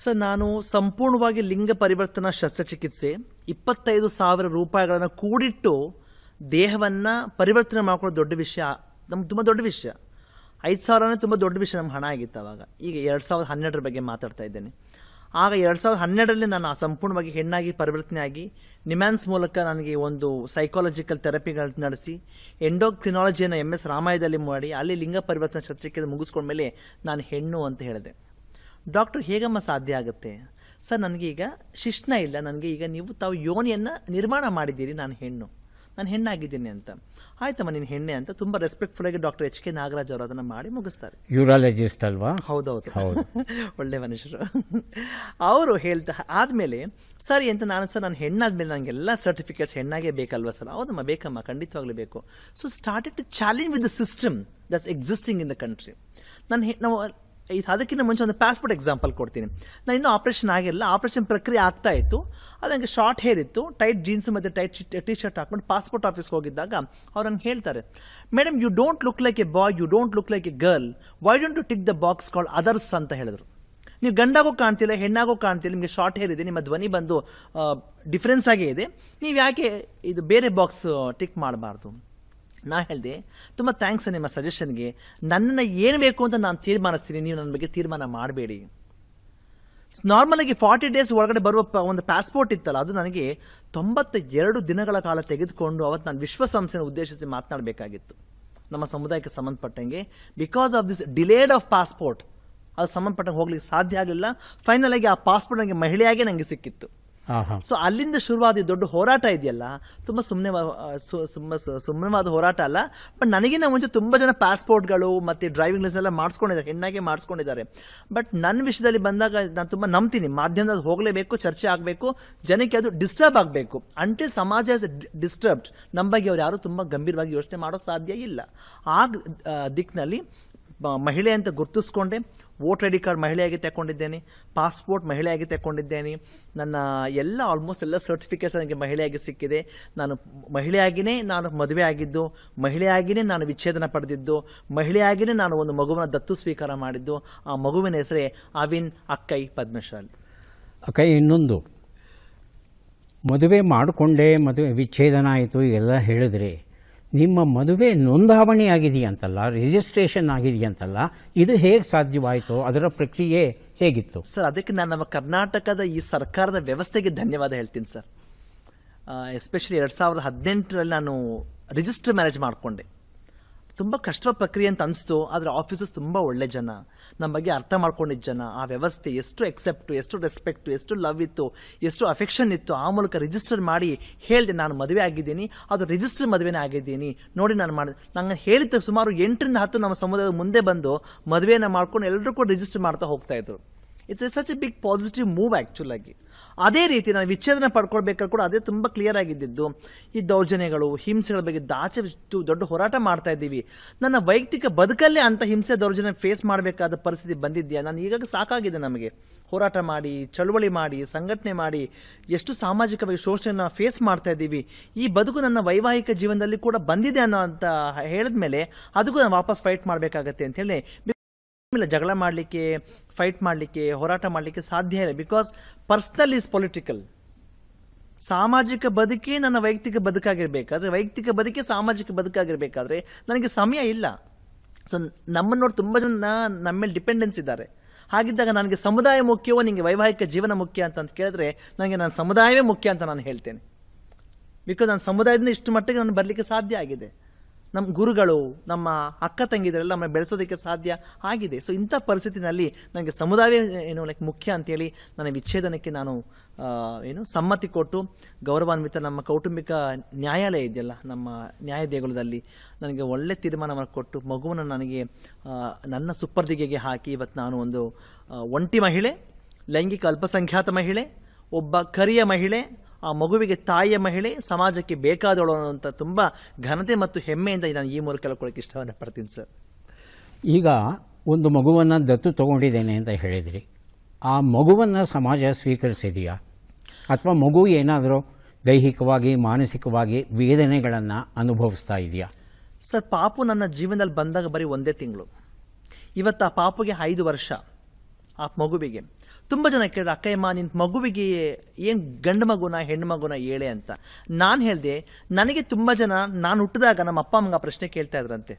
ಸರ್, ನಾನು ಸಂಪೂರ್ಣವಾಗಿ ಲಿಂಗ ಪರಿವರ್ತನಾ ಶಸ್ತ್ರಚಿಕಿತ್ಸೆ 25,000 ರೂಪಾಯಿಗಳನ್ನು ಕೂಡಿಟ್ಟು ದೇಹವನ್ನು ಪರಿವರ್ತನೆ ಮಾಡ್ಕೊಳ್ಳೋ ದೊಡ್ಡ ವಿಷಯ, ನಮ್ಗೆ ತುಂಬ ದೊಡ್ಡ ವಿಷಯ. 5,000 ತುಂಬ ದೊಡ್ಡ ವಿಷಯ ನಮ್ಮ ಹಣ ಆಗಿತ್ತು ಆವಾಗ. ಈಗ 2012 ಬಗ್ಗೆ ಮಾತಾಡ್ತಾ ಇದ್ದೇನೆ. ಆಗ 2012ರಲ್ಲಿ ನಾನು ಸಂಪೂರ್ಣವಾಗಿ ಹೆಣ್ಣಾಗಿ ಪರಿವರ್ತನೆ ಆಗಿ ನಿಮ್ಯಾನ್ಸ್ ಮೂಲಕ ನನಗೆ ಒಂದು ಸೈಕಾಲಜಿಕಲ್ ಥೆರಪಿಗಳು ನಡೆಸಿ ಎಂಡೋಕ್ರಿನಾಲಜಿಯನ್ನು MS ರಾಮಾಯಣದಲ್ಲಿ ಮಾಡಿ ಅಲ್ಲಿ ಲಿಂಗ ಪರಿವರ್ತನಾ ಶಸ್ತ್ರಚಿಕಿತ್ಸೆ ಮುಗಿಸ್ಕೊಂಡ್ಮೇಲೆ ನಾನು ಹೆಣ್ಣು ಅಂತ ಹೇಳಿದೆ. ಡಾಕ್ಟ್ರು, ಹೇಗಮ್ಮ ಸಾಧ್ಯ ಆಗುತ್ತೆ? ಸರ್, ನನಗೀಗ ಶಿಶ್ನ ಇಲ್ಲ, ನನಗೆ ಈಗ ತಾವು ಯೋನಿಯನ್ನು ನಿರ್ಮಾಣ ಮಾಡಿದ್ದೀರಿ, ನಾನು ಹೆಣ್ಣಾಗಿದ್ದೀನಿ ಅಂತ. ಆಯ್ತಮ್ಮ, ನೀನು ಹೆಣ್ಣೆ ಅಂತ ತುಂಬ ರೆಸ್ಪೆಕ್ಟ್ಫುಲ್ಲಾಗಿ ಡಾಕ್ಟರ್ HK ನಾಗರಾಜ್ ಅವರು ಅದನ್ನು ಮಾಡಿ ಮುಗಿಸ್ತಾರೆ. ಯೂರಾಲಜಿಸ್ಟ್ ಅಲ್ವಾ? ಹೌದೌದು, ಒಳ್ಳೆ ಮನುಷ್ಯರು. ಅವರು ಹೇಳ್ತಾ ಆದಮೇಲೆ ಸರಿ ಅಂತ ನಾನು ಹೆಣ್ಣಾದ್ಮೇಲೆ ನನಗೆಲ್ಲ ಸರ್ಟಿಫಿಕೇಟ್ಸ್ ಹೆಣ್ಣಾಗೇ ಬೇಕಲ್ವಾ ಸರ್? ಹೌದಮ್ಮ, ಬೇಕಮ್ಮ, ಖಂಡಿತವಾಗ್ಲೂ ಬೇಕು. So started to challenge with the system that's existing in the country. ನಾವು ಅದಕ್ಕಿಂತ ಮುಂಚೆ ಒಂದು ಪಾಸ್ಪೋರ್ಟ್ ಎಕ್ಸಾಂಪಲ್ ಕೊಡ್ತೀನಿ. ನಾನು ಇನ್ನೂ ಆಪ್ರೇಷನ್ ಆಗಿರಲಿಲ್ಲ, ಆಪ್ರೇಷನ್ ಪ್ರಕ್ರಿಯೆ ಆಗ್ತಾ ಇತ್ತು. ಅದು ನನಗೆ ಶಾರ್ಟ್ ಹೇರ್ ಇತ್ತು, ಟೈಟ್ ಜೀನ್ಸ್ ಮತ್ತು ಟೈಟ್ ಟಿ ಶರ್ಟ್ ಹಾಕೊಂಡು ಪಾಸ್ಪೋರ್ಟ್ ಆಫೀಸ್ಗೆ ಹೋಗಿದ್ದಾಗ ಅವ್ರು ನಂಗೆ ಹೇಳ್ತಾರೆ, madam, you don't look like a boy, you don't look like a girl, why don't you tick the box called others ಅಂತ ಹೇಳಿದ್ರು. ನೀವು ಗಂಡಾಗೋ ಕಾಣ್ತಿಲ್ಲ, ಹೆಣ್ಣಾಗೋ ಕಾಣ್ತಿಲ್ಲ, ನಿಮಗೆ ಶಾರ್ಟ್ ಹೇರ್ ಇದೆ, ನಿಮ್ಮ ಧ್ವನಿ ಬಂದು ಡಿಫ್ರೆನ್ಸ್ ಆಗೇ ಇದೆ, ನೀವು ಯಾಕೆ ಇದು ಬೇರೆ ಬಾಕ್ಸ್ ಟಿಕ್ ಮಾಡಬಾರ್ದು? ನಾ ಹೇಳಿದೆ, ತುಂಬ ಥ್ಯಾಂಕ್ಸ್ ನಿಮ್ಮ ಸಜೆಷನ್ಗೆ, ನನ್ನನ್ನು ಏನು ಬೇಕು ಅಂತ ನಾನು ತೀರ್ಮಾನಿಸ್ತೀನಿ, ನೀವು ನನ್ನ ಬಗ್ಗೆ ತೀರ್ಮಾನ ಮಾಡಬೇಡಿ. ನಾರ್ಮಲಾಗಿ 40 ಡೇಸ್ ಒಳಗಡೆ ಬರುವ ಒಂದು ಪಾಸ್ಪೋರ್ಟ್ ಇತ್ತಲ್ಲ, ಅದು ನನಗೆ 92 ದಿನಗಳ ಕಾಲ ತೆಗೆದುಕೊಂಡು ಅವತ್ತು ನಾನು ವಿಶ್ವಸಂಸ್ಥೆಯನ್ನು ಉದ್ದೇಶಿಸಿ ಮಾತನಾಡಬೇಕಾಗಿತ್ತು ನಮ್ಮ ಸಮುದಾಯಕ್ಕೆ ಸಂಬಂಧಪಟ್ಟಂಗೆ. Because of this delayed of passport ಅದು ಸಂಬಂಧಪಟ್ಟಂಗೆ ಹೋಗ್ಲಿಕ್ಕೆ ಸಾಧ್ಯ ಆಗಲಿಲ್ಲ. ಫೈನಲ್ ಆಗಿ ಆ ಪಾಸ್ಪೋರ್ಟ್ ನನಗೆ ಮಹಿಳೆಯಾಗೇ ನನಗೆ ಸಿಕ್ಕಿತ್ತು. ಸೊ ಅಲ್ಲಿಂದ ಶುರುವಾದ ದೊಡ್ಡ ಹೋರಾಟ ಇದೆಯಲ್ಲ, ತುಂಬ ಸುಮ್ಮನೆವಾದ ಹೋರಾಟ ಅಲ್ಲ. ಬಟ್ ನನಗಿನ್ನ ಮುಂಚೆ ತುಂಬ ಜನ ಪಾಸ್ಪೋರ್ಟ್ಗಳು ಮತ್ತು ಡ್ರೈವಿಂಗ್ ಲೈಸೆನ್ಸ್ ಎಲ್ಲ ಮಾಡಿಸ್ಕೊಂಡಿದ್ದಾರೆ, ಹೆಣ್ಣಾಗೆ ಮಾಡಿಸ್ಕೊಂಡಿದ್ದಾರೆ. ಬಟ್ ನನ್ನ ವಿಷಯದಲ್ಲಿ ಬಂದಾಗ ನಾನು ತುಂಬ ನಂಬ್ತೀನಿ, ಮಾಧ್ಯಮದಲ್ಲಿ ಹೋಗಲೇಬೇಕು, ಚರ್ಚೆ ಆಗಬೇಕು, ಜನಕ್ಕೆ ಅದು ಡಿಸ್ಟರ್ಬ್ ಆಗಬೇಕು. ಅಂಟಿಲ್ ಸಮಾಜ ಇಸ್ ಡಿಸ್ಟರ್ಬ್ಡ್ ನಮ್ಮ ಬಗ್ಗೆ ಅವ್ರು ಯಾರು ತುಂಬ ಗಂಭೀರವಾಗಿ ಯೋಚನೆ ಮಾಡೋಕ್ಕೆ ಸಾಧ್ಯ ಇಲ್ಲ. ಆ ದಿಕ್ಕಿನಲ್ಲಿ ಮಹಿಳೆ ಅಂತ ಗುರುತಿಸ್ಕೊಂಡೆ. ವೋಟರ್ ಐ ಡಿ ಕಾರ್ಡ್ ಮಹಿಳೆಯಾಗಿ ತಗೊಂಡಿದ್ದೇನೆ, ಪಾಸ್ಪೋರ್ಟ್ ಮಹಿಳೆಯಾಗಿ ತಗೊಂಡಿದ್ದೇನೆ, ನನ್ನ ಎಲ್ಲ ಆಲ್ಮೋಸ್ಟ್ ಎಲ್ಲ ಸರ್ಟಿಫಿಕೇಟ್ಸ್ ನನಗೆ ಮಹಿಳೆಯಾಗಿ ಸಿಕ್ಕಿದೆ. ನಾನು ಮಹಿಳೆಯಾಗಿಯೇ ನಾನು ಮದುವೆ ಆಗಿದ್ದು, ಮಹಿಳೆಯಾಗಿಯೇ ನಾನು ವಿಚ್ಛೇದನ ಪಡೆದಿದ್ದು, ಮಹಿಳೆಯಾಗಿಯೇ ನಾನು ಒಂದು ಮಗುವನ್ನು ದತ್ತು ಸ್ವೀಕಾರ ಮಾಡಿದ್ದು. ಆ ಮಗುವಿನ ಹೆಸರೇ ಅವಿನ್ ಅಕ್ಕೈ ಪದ್ಮಶಾಲಿ. ಅಕ್ಕೈ, ಇನ್ನೊಂದು, ಮದುವೆ ಮಾಡಿಕೊಂಡೇ ಮದುವೆ ವಿಚ್ಛೇದನ ಆಯಿತು ಎಲ್ಲ ಹೇಳಿದ್ರಿ, ನಿಮ್ಮ ಮದುವೆ ನೋಂದಾವಣಿ ಆಗಿದೆಯಂತಲ್ಲ, ರಿಜಿಸ್ಟ್ರೇಷನ್ ಆಗಿದೆಯಂತಲ್ಲ, ಇದು ಹೇಗೆ ಸಾಧ್ಯವಾಯಿತು? ಅದರ ಪ್ರಕ್ರಿಯೆ ಹೇಗಿತ್ತು? ಸರ್, ಅದಕ್ಕೆ ನಾನು ನಮ್ಮ ಕರ್ನಾಟಕದ ಈ ಸರ್ಕಾರದ ವ್ಯವಸ್ಥೆಗೆ ಧನ್ಯವಾದ ಹೇಳ್ತೀನಿ ಸರ್. ಎಸ್ಪೆಷಲಿ 2018ರಲ್ಲಿ ನಾನು ರಿಜಿಸ್ಟರ್ ಮ್ಯಾರೇಜ್ ಮಾಡಿಕೊಂಡೆ. ತುಂಬ ಕಷ್ಟವಾದ ಪ್ರಕ್ರಿಯೆ ಅಂತ ಅನಿಸ್ತು, ಆದರೆ ಆಫೀಸರ್ಸ್ ತುಂಬ ಒಳ್ಳೆ ಜನ, ನಮ್ಮ ಬಗ್ಗೆ ಅರ್ಥ ಮಾಡ್ಕೊಂಡಿದ್ದ ಜನ, ಆ ವ್ಯವಸ್ಥೆ ಎಷ್ಟು ಎಕ್ಸೆಪ್ಟು, ಎಷ್ಟು ರೆಸ್ಪೆಕ್ಟು, ಎಷ್ಟು ಲವ್ ಇತ್ತು, ಎಷ್ಟು ಅಫೆಕ್ಷನ್ ಇತ್ತು. ಆ ಮೂಲಕ ರಿಜಿಸ್ಟರ್ ಮಾಡಿ ಹೇಳಿದೆ ನಾನು ಮದುವೆ ಆಗಿದ್ದೀನಿ, ಅದು ರಿಜಿಸ್ಟರ್ ಮದುವೆನೇ ಆಗಿದ್ದೀನಿ ನೋಡಿ ನಾನು ಮಾಡಿದೆ. ನಂಗೆ ಹೇಳಿದ ಸುಮಾರು 8ರಿಂದ 10 ನಮ್ಮ ಸಮುದಾಯದ ಮುಂದೆ ಬಂದು ಮದುವೆಯನ್ನು ಮಾಡ್ಕೊಂಡು ಎಲ್ಲರೂ ಕೂಡ ರಿಜಿಸ್ಟರ್ ಮಾಡ್ತಾ ಹೋಗ್ತಾಯಿದ್ರು. It's such a big positive move ಆ್ಯಕ್ಚುಲಾಗಿ. ಅದೇ ರೀತಿ ನಾನು ವಿಚ್ಛೇದನ ಪಡ್ಕೊಳ್ಬೇಕಾದ್ರೆ ಕೂಡ ಅದೇ ತುಂಬ ಕ್ಲಿಯರ್ ಆಗಿದ್ದಿದ್ದು. ಈ ದೌರ್ಜನ್ಯಗಳು, ಹಿಂಸೆಗಳ ಬಗ್ಗೆ ಆಚೆ ದೊಡ್ಡ ಹೋರಾಟ ಮಾಡ್ತಾ ಇದ್ದೀವಿ. ನನ್ನ ವೈಯಕ್ತಿಕ ಬದುಕಲ್ಲೇ ಅಂಥ ಹಿಂಸೆ ದೌರ್ಜನ್ಯ ಫೇಸ್ ಮಾಡಬೇಕಾದ ಪರಿಸ್ಥಿತಿ ಬಂದಿದೆಯಾ? ನಾನು ಈಗಾಗ ಸಾಕಾಗಿದೆ ನಮಗೆ ಹೋರಾಟ ಮಾಡಿ, ಚಳುವಳಿ ಮಾಡಿ, ಸಂಘಟನೆ ಮಾಡಿ, ಎಷ್ಟು ಸಾಮಾಜಿಕವಾಗಿ ಶೋಷಣೆಯನ್ನು ಫೇಸ್ ಮಾಡ್ತಾ ಇದ್ದೀವಿ. ಈ ಬದುಕು ನನ್ನ ವೈವಾಹಿಕ ಜೀವನದಲ್ಲಿ ಕೂಡ ಬಂದಿದೆ ಅನ್ನೋ ಅಂತ ಹೇಳಿದ ಮೇಲೆ ಅದಕ್ಕೂ ನಾನು ವಾಪಸ್ ಫೈಟ್ ಮಾಡಬೇಕಾಗತ್ತೆ ಅಂತೇಳಿ ಜಗಳ ಮಾಡಲಿಕ್ಕೆ, ಫೈಟ್ ಮಾಡಲಿಕ್ಕೆ, ಹೋರಾಟ ಮಾಡಲಿಕ್ಕೆ ಸಾಧ್ಯ ಇಲ್ಲ. Because personal is political. ಸಾಮಾಜಿಕ ಬದುಕೇ ನನ್ನ ವೈಯಕ್ತಿಕ ಬದುಕಾಗಿರಬೇಕಾದ್ರೆ, ವೈಯಕ್ತಿಕ ಬದುಕೇ ಸಾಮಾಜಿಕ ಬದುಕಾಗಿರಬೇಕಾದ್ರೆ ನನಗೆ ಸಮಯ ಇಲ್ಲ. ಸೊ ನಮ್ಮನ್ನು ನೋಡಿ ತುಂಬ ಜನ ನಮ್ಮ ಮೇಲೆ ಡಿಪೆಂಡೆನ್ಸ್ ಇದ್ದಾರೆ. ಹಾಗಿದ್ದಾಗ ನನಗೆ ಸಮುದಾಯ ಮುಖ್ಯವೋ ನಿಮಗೆ ವೈವಾಹಿಕ ಜೀವನ ಮುಖ್ಯ ಅಂತ ಕೇಳಿದ್ರೆ ನನಗೆ ನನ್ನ ಸಮುದಾಯವೇ ಮುಖ್ಯ ಅಂತ ನಾನು ಹೇಳ್ತೇನೆ. ಬಿಕಾಸ್ ನನ್ನ ಸಮುದಾಯದಿಂದ ಇಷ್ಟು ಮಟ್ಟಿಗೆ ನಾನು ಬರಲಿಕ್ಕೆ ಸಾಧ್ಯ ಆಗಿದೆ. ನಮ್ಮ ಗುರುಗಳು, ನಮ್ಮ ಅಕ್ಕ ತಂಗಿದರೆಲ್ಲ ನಮ್ಮ ಬೆಳೆಸೋದಕ್ಕೆ ಸಾಧ್ಯ ಆಗಿದೆ. ಸೊ ಇಂಥ ಪರಿಸ್ಥಿತಿನಲ್ಲಿ ನನಗೆ ಸಮುದಾಯ ಮುಖ್ಯ ಅಂತೇಳಿ ನನ್ನ ವಿಚ್ಛೇದನಕ್ಕೆ ನಾನು ಸಮ್ಮತಿ ಕೊಟ್ಟು, ಗೌರವಾನ್ವಿತ ನಮ್ಮ ಕೌಟುಂಬಿಕ ನ್ಯಾಯಾಲಯ ಇದೆಯಲ್ಲ ನಮ್ಮ ನ್ಯಾಯ ದೇಗುಲದಲ್ಲಿ ನನಗೆ ಒಳ್ಳೆ ತೀರ್ಮಾನವನ್ನು ಕೊಟ್ಟು ಮಗುವನ್ನು ನನಗೆ ನನ್ನ ಸುಪರ್ದಿಗೆಗೆ ಹಾಕಿ ಇವತ್ತು ನಾನು ಒಂದು ಒಂಟಿ ಮಹಿಳೆ, ಲೈಂಗಿಕ ಅಲ್ಪಸಂಖ್ಯಾತ ಮಹಿಳೆ, ಒಬ್ಬ ಕರಿಯ ಮಹಿಳೆ, ಆ ಮಗುವಿಗೆ ತಾಯಿಯ ಮಹಿಳೆ, ಸಮಾಜಕ್ಕೆ ಬೇಕಾದವಳು ಅನ್ನೋಂಥ ತುಂಬ ಘನತೆ ಮತ್ತು ಹೆಮ್ಮೆಯಿಂದ ನಾನು ಈ ಮೂಲಕ ಹೇಳ್ಕೊಳ್ಳೋಕೆ ಇಷ್ಟವನ್ನು ಪಡ್ತೀನಿ ಸರ್. ಈಗ ಒಂದು ಮಗುವನ್ನು ದತ್ತು ತಗೊಂಡಿದ್ದೇನೆ ಅಂತ ಹೇಳಿದ್ರಿ, ಆ ಮಗುವನ್ನು ಸಮಾಜ ಸ್ವೀಕರಿಸಿದೆಯಾ ಅಥವಾ ಮಗು ಏನಾದರೂ ದೈಹಿಕವಾಗಿ ಮಾನಸಿಕವಾಗಿ ವೇದನೆಗಳನ್ನು ಅನುಭವಿಸ್ತಾ ಇದೆಯಾ? ಸರ್, ಪಾಪು ನನ್ನ ಜೀವನದಲ್ಲಿ ಬಂದಾಗ ಬರೀ 1 ತಿಂಗಳು. ಇವತ್ತು ಆ ಪಾಪುಗೆ 5 ವರ್ಷ. ಆ ಮಗುವಿಗೆ ತುಂಬ ಜನ ಕೇಳಿದ್ರು, ಅಕ್ಕಯ್ಯಮ್ಮ ನಿನ್ನ ಮಗುವಿಗೆ ಏನು ಗಂಡು ಮಗುನ ಹೆಣ್ಣು ಮಗುನ ಹೇಳೆ ಅಂತ. ನಾನು ಹೇಳಿದೆ, ನನಗೆ ತುಂಬ ಜನ ನಾನು ಹುಟ್ಟಿದಾಗ ನಮ್ಮ ಅಪ್ಪ ಅಮ್ಮಂಗೆ ಆ ಪ್ರಶ್ನೆ ಕೇಳ್ತಾ ಇದ್ರಂತೆ,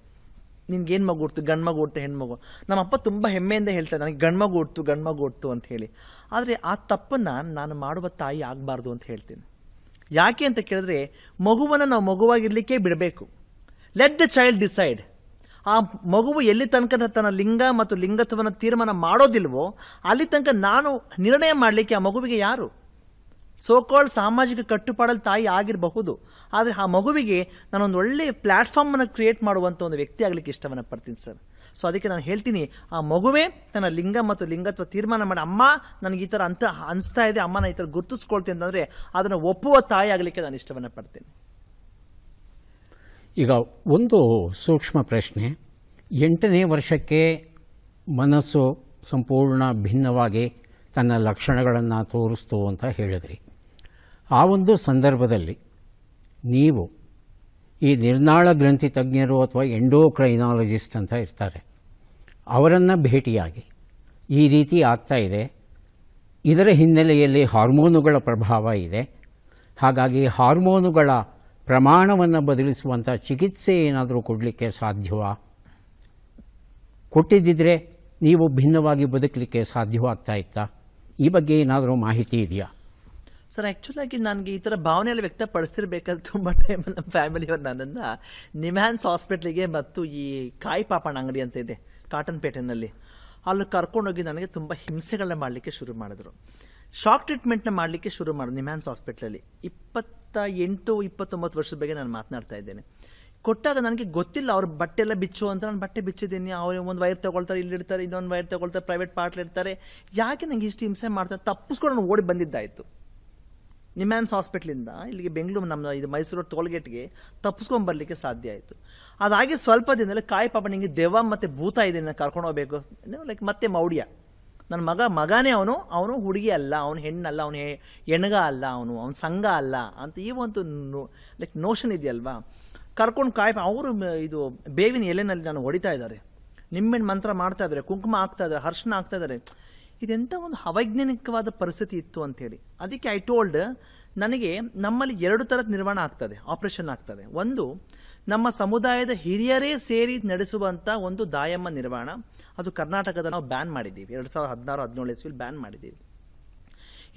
ನಿನ್ಗೇನು ಮಗು ಹುಡ್ತು, ಗಂಡು ಮಗು ಹುಡ್ತು ಹೆಣ್ಣು ಮಗು? ನಮ್ಮ ಅಪ್ಪ ತುಂಬ ಹೆಮ್ಮೆಯಿಂದ ಹೇಳ್ತಾರೆ ನನಗೆ ಗಂಡು ಮಗು ಹುಡ್ತು ಅಂತ ಹೇಳಿ. ಆದರೆ ಆ ತಪ್ಪನ್ನು ನಾನು ಮಾಡುವ ತಾಯಿ ಆಗಬಾರ್ದು ಅಂತ ಹೇಳ್ತೀನಿ. ಯಾಕೆ ಅಂತ ಕೇಳಿದ್ರೆ, ಮಗುವನ್ನು ನಾವು ಮಗುವಾಗಿರಲಿಕ್ಕೆ ಬಿಡಬೇಕು. Let the child decide. ಆ ಮಗುವು ಎಲ್ಲಿ ತನಕ ತನ್ನ ಲಿಂಗ ಮತ್ತು ಲಿಂಗತ್ವವನ್ನು ತೀರ್ಮಾನ ಮಾಡೋದಿಲ್ವೋ ಅಲ್ಲಿ ತನಕ ನಾನು ನಿರ್ಣಯ ಮಾಡಲಿಕ್ಕೆ ಆ ಮಗುವಿಗೆ ಯಾರು? ಸೋಕಾಲ್ಡ್ ಸಾಮಾಜಿಕ ಕಟ್ಟುಪಾಡಲ್ಲಿ ತಾಯಿ ಆಗಿರಬಹುದು, ಆದರೆ ಆ ಮಗುವಿಗೆ ನಾನೊಂದು ಒಳ್ಳೆಯ ಪ್ಲ್ಯಾಟ್ಫಾರ್ಮನ್ನು ಕ್ರಿಯೇಟ್ ಮಾಡುವಂಥ ಒಂದು ವ್ಯಕ್ತಿ ಆಗಲಿಕ್ಕೆ ಇಷ್ಟವನ್ನು ಪಡ್ತೀನಿ ಸರ್. ಸೊ ಅದಕ್ಕೆ ನಾನು ಹೇಳ್ತೀನಿ, ಆ ಮಗುವೇ ತನ್ನ ಲಿಂಗ ಮತ್ತು ಲಿಂಗತ್ವ ತೀರ್ಮಾನ ಮಾಡಿ, ಅಮ್ಮ ನನಗೆ ಈ ಥರ ಅಂತ ಅನಿಸ್ತಾ ಇದೆ, ಅಮ್ಮ ನಾನು ಈ ಥರ ಗುರುತಿಸ್ಕೊಳ್ತೀನಿ ಅಂತಂದರೆ ಅದನ್ನು ಒಪ್ಪುವ ತಾಯಿ ಆಗಲಿಕ್ಕೆ ನಾನು ಇಷ್ಟವನ್ನು ಪಡ್ತೇನೆ. ಈಗ ಒಂದು ಸೂಕ್ಷ್ಮ ಪ್ರಶ್ನೆ, 8ನೇ ವರ್ಷಕ್ಕೆ ಮನಸ್ಸು ಸಂಪೂರ್ಣ ಭಿನ್ನವಾಗಿ ತನ್ನ ಲಕ್ಷಣಗಳನ್ನು ತೋರಿಸ್ತು ಅಂತ ಹೇಳಿದ್ರಿ. ಆ ಒಂದು ಸಂದರ್ಭದಲ್ಲಿ ನೀವು ಈ ನಿರ್ನಾಳ ಗ್ರಂಥಿ ತಜ್ಞರು ಅಥವಾ ಎಂಡೋಕ್ರೈನಾಲಜಿಸ್ಟ್ ಅಂತ ಇರ್ತಾರೆ, ಅವರನ್ನು ಭೇಟಿಯಾಗಿ ಈ ರೀತಿ ಆಗ್ತಾ ಇದೆ, ಇದರ ಹಿನ್ನೆಲೆಯಲ್ಲಿ ಹಾರ್ಮೋನುಗಳ ಪ್ರಭಾವ ಇದೆ, ಹಾಗಾಗಿ ಹಾರ್ಮೋನುಗಳ ಪ್ರಮಾಣವನ್ನು ಬದಲಿಸುವಂಥ ಚಿಕಿತ್ಸೆ ಏನಾದರೂ ಕೊಡಲಿಕ್ಕೆ ಸಾಧ್ಯವಾ? ಕೊಟ್ಟಿದ್ದಿದ್ರೆ ನೀವು ಭಿನ್ನವಾಗಿ ಬದುಕಲಿಕ್ಕೆ ಸಾಧ್ಯವಾಗ್ತಾ ಇತ್ತಾ? ಈ ಬಗ್ಗೆ ಏನಾದರೂ ಮಾಹಿತಿ ಇದೆಯಾ? ಸರ್, ಆ್ಯಕ್ಚುಲಾಗಿ ನನಗೆ ಈ ಥರ ಭಾವನೆಯಲ್ಲಿ ವ್ಯಕ್ತಪಡಿಸಿರ್ಬೇಕಾದ್ರೆ ತುಂಬ ಟೈಮ್ ನಮ್ಮ ಫ್ಯಾಮಿಲಿಯವರು ನನ್ನನ್ನು ನಿಮ್ಹಾನ್ಸ್ ಹಾಸ್ಪಿಟ್ಲಿಗೆ ಮತ್ತು ಈ ಕಾಯಿ ಪಾಪಣ್ಣ ಅಂಗಡಿ ಅಂತ ಇದೆ ಕಾಟನ್ಪೇಟೆನಲ್ಲಿ, ಅಲ್ಲಿ ಕರ್ಕೊಂಡೋಗಿ ನನಗೆ ತುಂಬ ಹಿಂಸೆಗಳನ್ನ ಮಾಡಲಿಕ್ಕೆ ಶುರು ಮಾಡಿದ್ರು. ಶಾಕ್ ಟ್ರೀಟ್ಮೆಂಟ್ನ ಮಾಡಲಿಕ್ಕೆ ಶುರು ಮಾಡಿದ್ರು ನಿಮ್ಹಾನ್ಸ್ ಹಾಸ್ಪಿಟ್ಲಲ್ಲಿ. 28-29 ವರ್ಷದ ಬಗ್ಗೆ ನಾನು ಮಾತನಾಡ್ತಾ ಇದ್ದೇನೆ. ಕೊಟ್ಟಾಗ ನನಗೆ ಗೊತ್ತಿಲ್ಲ, ಅವ್ರ ಬಟ್ಟೆ ಎಲ್ಲ ಬಿಚ್ಚು ಅಂತ. ನಾನು ಬಟ್ಟೆ ಬಿಚ್ಚಿದ್ದೀನಿ, ಅವ್ರು ಒಂದು ವೈರ್ ತೊಗೊಳ್ತಾರೆ, ಇಲ್ಲಿರ್ತಾರೆ, ಇನ್ನೊಂದು ವೈರ್ ತೊಗೊಳ್ತಾರೆ, ಪ್ರೈವೇಟ್ ಪಾರ್ಟ್ಲಿರ್ತಾರೆ. ಯಾಕೆ ನನಗೆ ಇಷ್ಟು ಹಿಂಸೆ ಮಾಡ್ತಾರೆ? ತಪ್ಪಿಸ್ಕೊಂಡು ನಾನು ಓಡಿ ಬಂದಿದ್ದಾಯಿತು. ನಿಮ್ಯಾನ್ಸ್ ಹಾಸ್ಪಿಟ್ಲಿಂದ ಇಲ್ಲಿಗೆ ಬೆಂಗಳೂರು ನಮ್ಮ ಇದು ಮೈಸೂರು ಟೋಲ್ಗೇಟ್ಗೆ ತಪ್ಪಿಸ್ಕೊಂಬರ್ಲಿಕ್ಕೆ ಸಾಧ್ಯ ಆಯಿತು. ಅದಾಗಿ ಸ್ವಲ್ಪ ದಿನದಲ್ಲಿ ಕಾಯಿ ಪಾಪ ನಿಂಗೆ ದೆವ್ವ ಮತ್ತು ಭೂತ ಇದೆ ಕರ್ಕೊಂಡು ಹೋಗ್ಬೇಕು ಲೈಕ್ ಮತ್ತೆ ಮೌಢ್ಯ. ನನ್ನ ಮಗನೇ ಅವನು ಹುಡುಗಿ ಅಲ್ಲ, ಅವನು ಹೆಣ್ಣಲ್ಲ, ಅವನು ಹೆಣ್ಗ ಅಲ್ಲ, ಅವನು ಸಂಘ ಅಲ್ಲ ಅಂತ ಈ ಒಂದು ಲೈಕ್ ನೋಷನ್ ಇದೆಯಲ್ವಾ. ಕರ್ಕೊಂಡು ಅವರು ಇದು ಬೇವಿನ ಎಲೆನಲ್ಲಿ ನಾನು ಹೊಡಿತಾ ಇದ್ದಾರೆ, ನಿಂಬೆಣ್ಣು ಮಂತ್ರ ಮಾಡ್ತಾ ಇದ್ದಾರೆ, ಕುಂಕುಮ ಆಗ್ತಾ ಇದ್ದಾರೆ, ಅರ್ಶಿನ ಆಗ್ತಾ ಇದ್ದಾರೆ. ಇದೆಂಥ ಒಂದು ಅವೈಜ್ಞಾನಿಕವಾದ ಪರಿಸ್ಥಿತಿ ಇತ್ತು ಅಂಥೇಳಿ. ಅದಕ್ಕೆ ಐ ಟೋಲ್ಡ್, ನನಗೆ ನಮ್ಮಲ್ಲಿ 2 ಥರದ ನಿರ್ವಹಣೆ ಆಗ್ತದೆ, ಆಪರೇಷನ್ ಆಗ್ತದೆ. ಒಂದು, ನಮ್ಮ ಸಮುದಾಯದ ಹಿರಿಯರೇ ಸೇರಿ ನಡೆಸುವಂಥ ಒಂದು ದಾಯಮ್ಮ ನಿರ್ವಹಣ, ಅದು ಕರ್ನಾಟಕದ ನಾವು ಬ್ಯಾನ್ ಮಾಡಿದ್ದೀವಿ, 2016-17 ಇಸ್ವಿಯಲ್ಲಿ ಬ್ಯಾನ್ ಮಾಡಿದ್ದೀವಿ.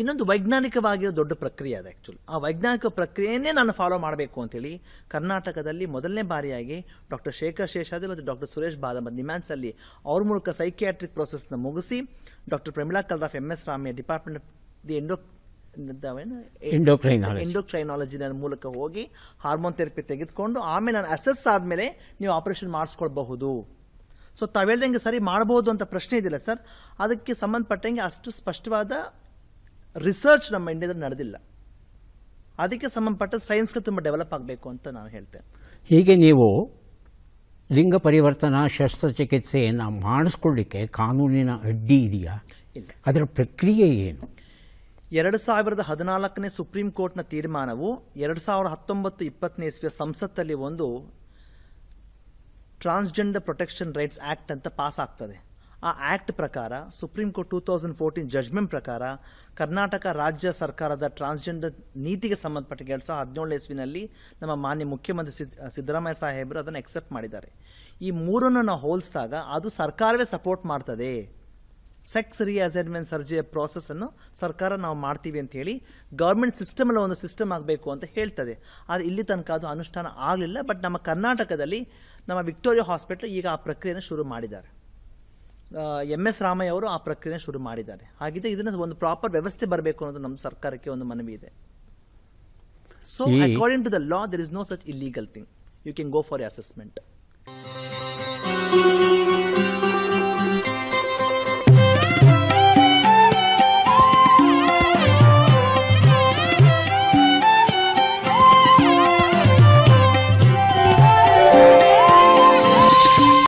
ಇನ್ನೊಂದು ವೈಜ್ಞಾನಿಕವಾಗಿರೋ ದೊಡ್ಡ ಪ್ರಕ್ರಿಯೆ ಅದು. ಆ್ಯಕ್ಚುಲಿ ಆ ವೈಜ್ಞಾನಿಕ ಪ್ರಕ್ರಿಯೆಯನ್ನೇ ನಾನು ಫಾಲೋ ಮಾಡಬೇಕು ಅಂತೇಳಿ ಕರ್ನಾಟಕದಲ್ಲಿ ಮೊದಲನೇ ಬಾರಿಯಾಗಿ ಡಾಕ್ಟರ್ ಶೇಖರ್ ಶೇಷಾದ್ರಿ ಮತ್ತು ಡಾಕ್ಟರ್ ಸುರೇಶ್ ಬಾದಾಮಿ ನಿಮ್ಯಾನ್ಸಲ್ಲಿ ಅವ್ರ ಮೂಲಕ ಸೈಕಿಯಾಟ್ರಿಕ್ ಪ್ರೋಸೆಸ್ನ ಮುಗಿಸಿ ಡಾಕ್ಟರ್ ಪ್ರಮಿಳಾ ಕಲ್ರಾಫ್ MS ರಾಮಯ್ಯ ಡಿಪಾರ್ಟ್ಮೆಂಟ್ ದಿ ಎಂಡೋಕ್ರೈನಾಲಜಿನ ಮೂಲಕ ಹೋಗಿ ಹಾರ್ಮೋನ್ ಥೆರಪಿ ತೆಗೆದುಕೊಂಡು ಆಮೇಲೆ ನಾನು ಅಸೆಸ್ ಆದಮೇಲೆ ನೀವು ಆಪರೇಷನ್ ಮಾಡಿಸ್ಕೊಳ್ಬಹುದು. ಸೊ ತಾವು ಹೇಳ್ದಂಗೆ ಸರಿ ಮಾಡಬಹುದು ಅಂತ ಪ್ರಶ್ನೆ ಇದಿಲ್ಲ ಸರ್. ಅದಕ್ಕೆ ಸಂಬಂಧಪಟ್ಟಂಗೆ ಅಷ್ಟು ಸ್ಪಷ್ಟವಾದ ರಿಸರ್ಚ್ ನಮ್ಮ ಇಂಡಿಯಾದಲ್ಲಿ ನಡೆದಿಲ್ಲ. ಅದಕ್ಕೆ ಸಂಬಂಧಪಟ್ಟ ಸೈನ್ಸ್ಗೆ ತುಂಬ ಡೆವಲಪ್ ಆಗಬೇಕು ಅಂತ ನಾನು ಹೇಳ್ತೇನೆ. ಹೀಗೆ ನೀವು ಲಿಂಗ ಪರಿವರ್ತನಾ ಶಸ್ತ್ರಚಿಕಿತ್ಸೆಯನ್ನು ಮಾಡಿಸ್ಕೊಳ್ಳಿಕ್ಕೆ ಕಾನೂನಿನ ಅಡ್ಡಿ ಇದೆಯಾ? ಇಲ್ಲ. ಅದರ ಪ್ರಕ್ರಿಯೆ ಏನು? 2014ನೇ ಸುಪ್ರೀಂ ಕೋರ್ಟ್ನ ತೀರ್ಮಾನವು 2019-20 ಇಸ್ವಿಯ ಸಂಸತ್ತಲ್ಲಿ ಒಂದು ಟ್ರಾನ್ಸ್ಜೆಂಡರ್ ಪ್ರೊಟೆಕ್ಷನ್ ರೈಟ್ಸ್ ಆ್ಯಕ್ಟ್ ಅಂತ ಪಾಸ್ ಆಗ್ತದೆ. ಆ ಆ್ಯಕ್ಟ್ ಪ್ರಕಾರ ಸುಪ್ರೀಂ ಕೋರ್ಟ್ 2014 ಜಡ್ಜ್ಮೆಂಟ್ ಪ್ರಕಾರ ಕರ್ನಾಟಕ ರಾಜ್ಯ ಸರ್ಕಾರದ ಟ್ರಾನ್ಸ್ಜೆಂಡರ್ ನೀತಿಗೆ ಸಂಬಂಧಪಟ್ಟ 2017 ಇಸ್ವಿನಲ್ಲಿ ನಮ್ಮ ಮಾನ್ಯ ಮುಖ್ಯಮಂತ್ರಿ ಸಿದ್ದರಾಮಯ್ಯ ಸಾಹೇಬರು ಅದನ್ನು ಎಕ್ಸೆಪ್ಟ್ ಮಾಡಿದ್ದಾರೆ. ಈ ಮೂರನ್ನು ನಾವು ಹೋಲಿಸಿದಾಗ ಅದು ಸರ್ಕಾರವೇ ಸಪೋರ್ಟ್ ಮಾಡ್ತದೆ. ಸೆಕ್ಸ್ ರಿಅಸೈನ್ಮೆಂಟ್ ಸರ್ಜರಿ ಪ್ರಾಸೆಸ್ಸನ್ನು ಸರ್ಕಾರ ನಾವು ಮಾಡ್ತೀವಿ ಅಂತ ಹೇಳಿ ಗೌರ್ಮೆಂಟ್ ಸಿಸ್ಟಮಲ್ಲಿ ಒಂದು ಸಿಸ್ಟಮ್ ಆಗಬೇಕು ಅಂತ ಹೇಳ್ತದೆ. ಆದರೆ ಇಲ್ಲಿ ತನಕ ಅದು ಅನುಷ್ಠಾನ ಆಗಲಿಲ್ಲ. ಬಟ್ ನಮ್ಮ ಕರ್ನಾಟಕದಲ್ಲಿ ನಮ್ಮ ವಿಕ್ಟೋರಿಯಾ ಹಾಸ್ಪಿಟಲ್ ಈಗ ಆ ಪ್ರಕ್ರಿಯೆಯನ್ನು ಶುರು ಮಾಡಿದ್ದಾರೆ. MS ರಾಮಯ್ಯ ಅವರು ಆ ಪ್ರಕ್ರಿಯೆ ಶುರು ಮಾಡಿದ್ದಾರೆ. ಹಾಗಿದ್ರೆ ಇದನ್ನು ಒಂದು ಪ್ರಾಪರ್ ವ್ಯವಸ್ಥೆ ಬರಬೇಕು ಅನ್ನೋದು ನಮ್ಮ ಸರ್ಕಾರಕ್ಕೆ ಒಂದು ಮನವಿ ಇದೆ. So according to the law there is no such illegal thing. You can go for assessment.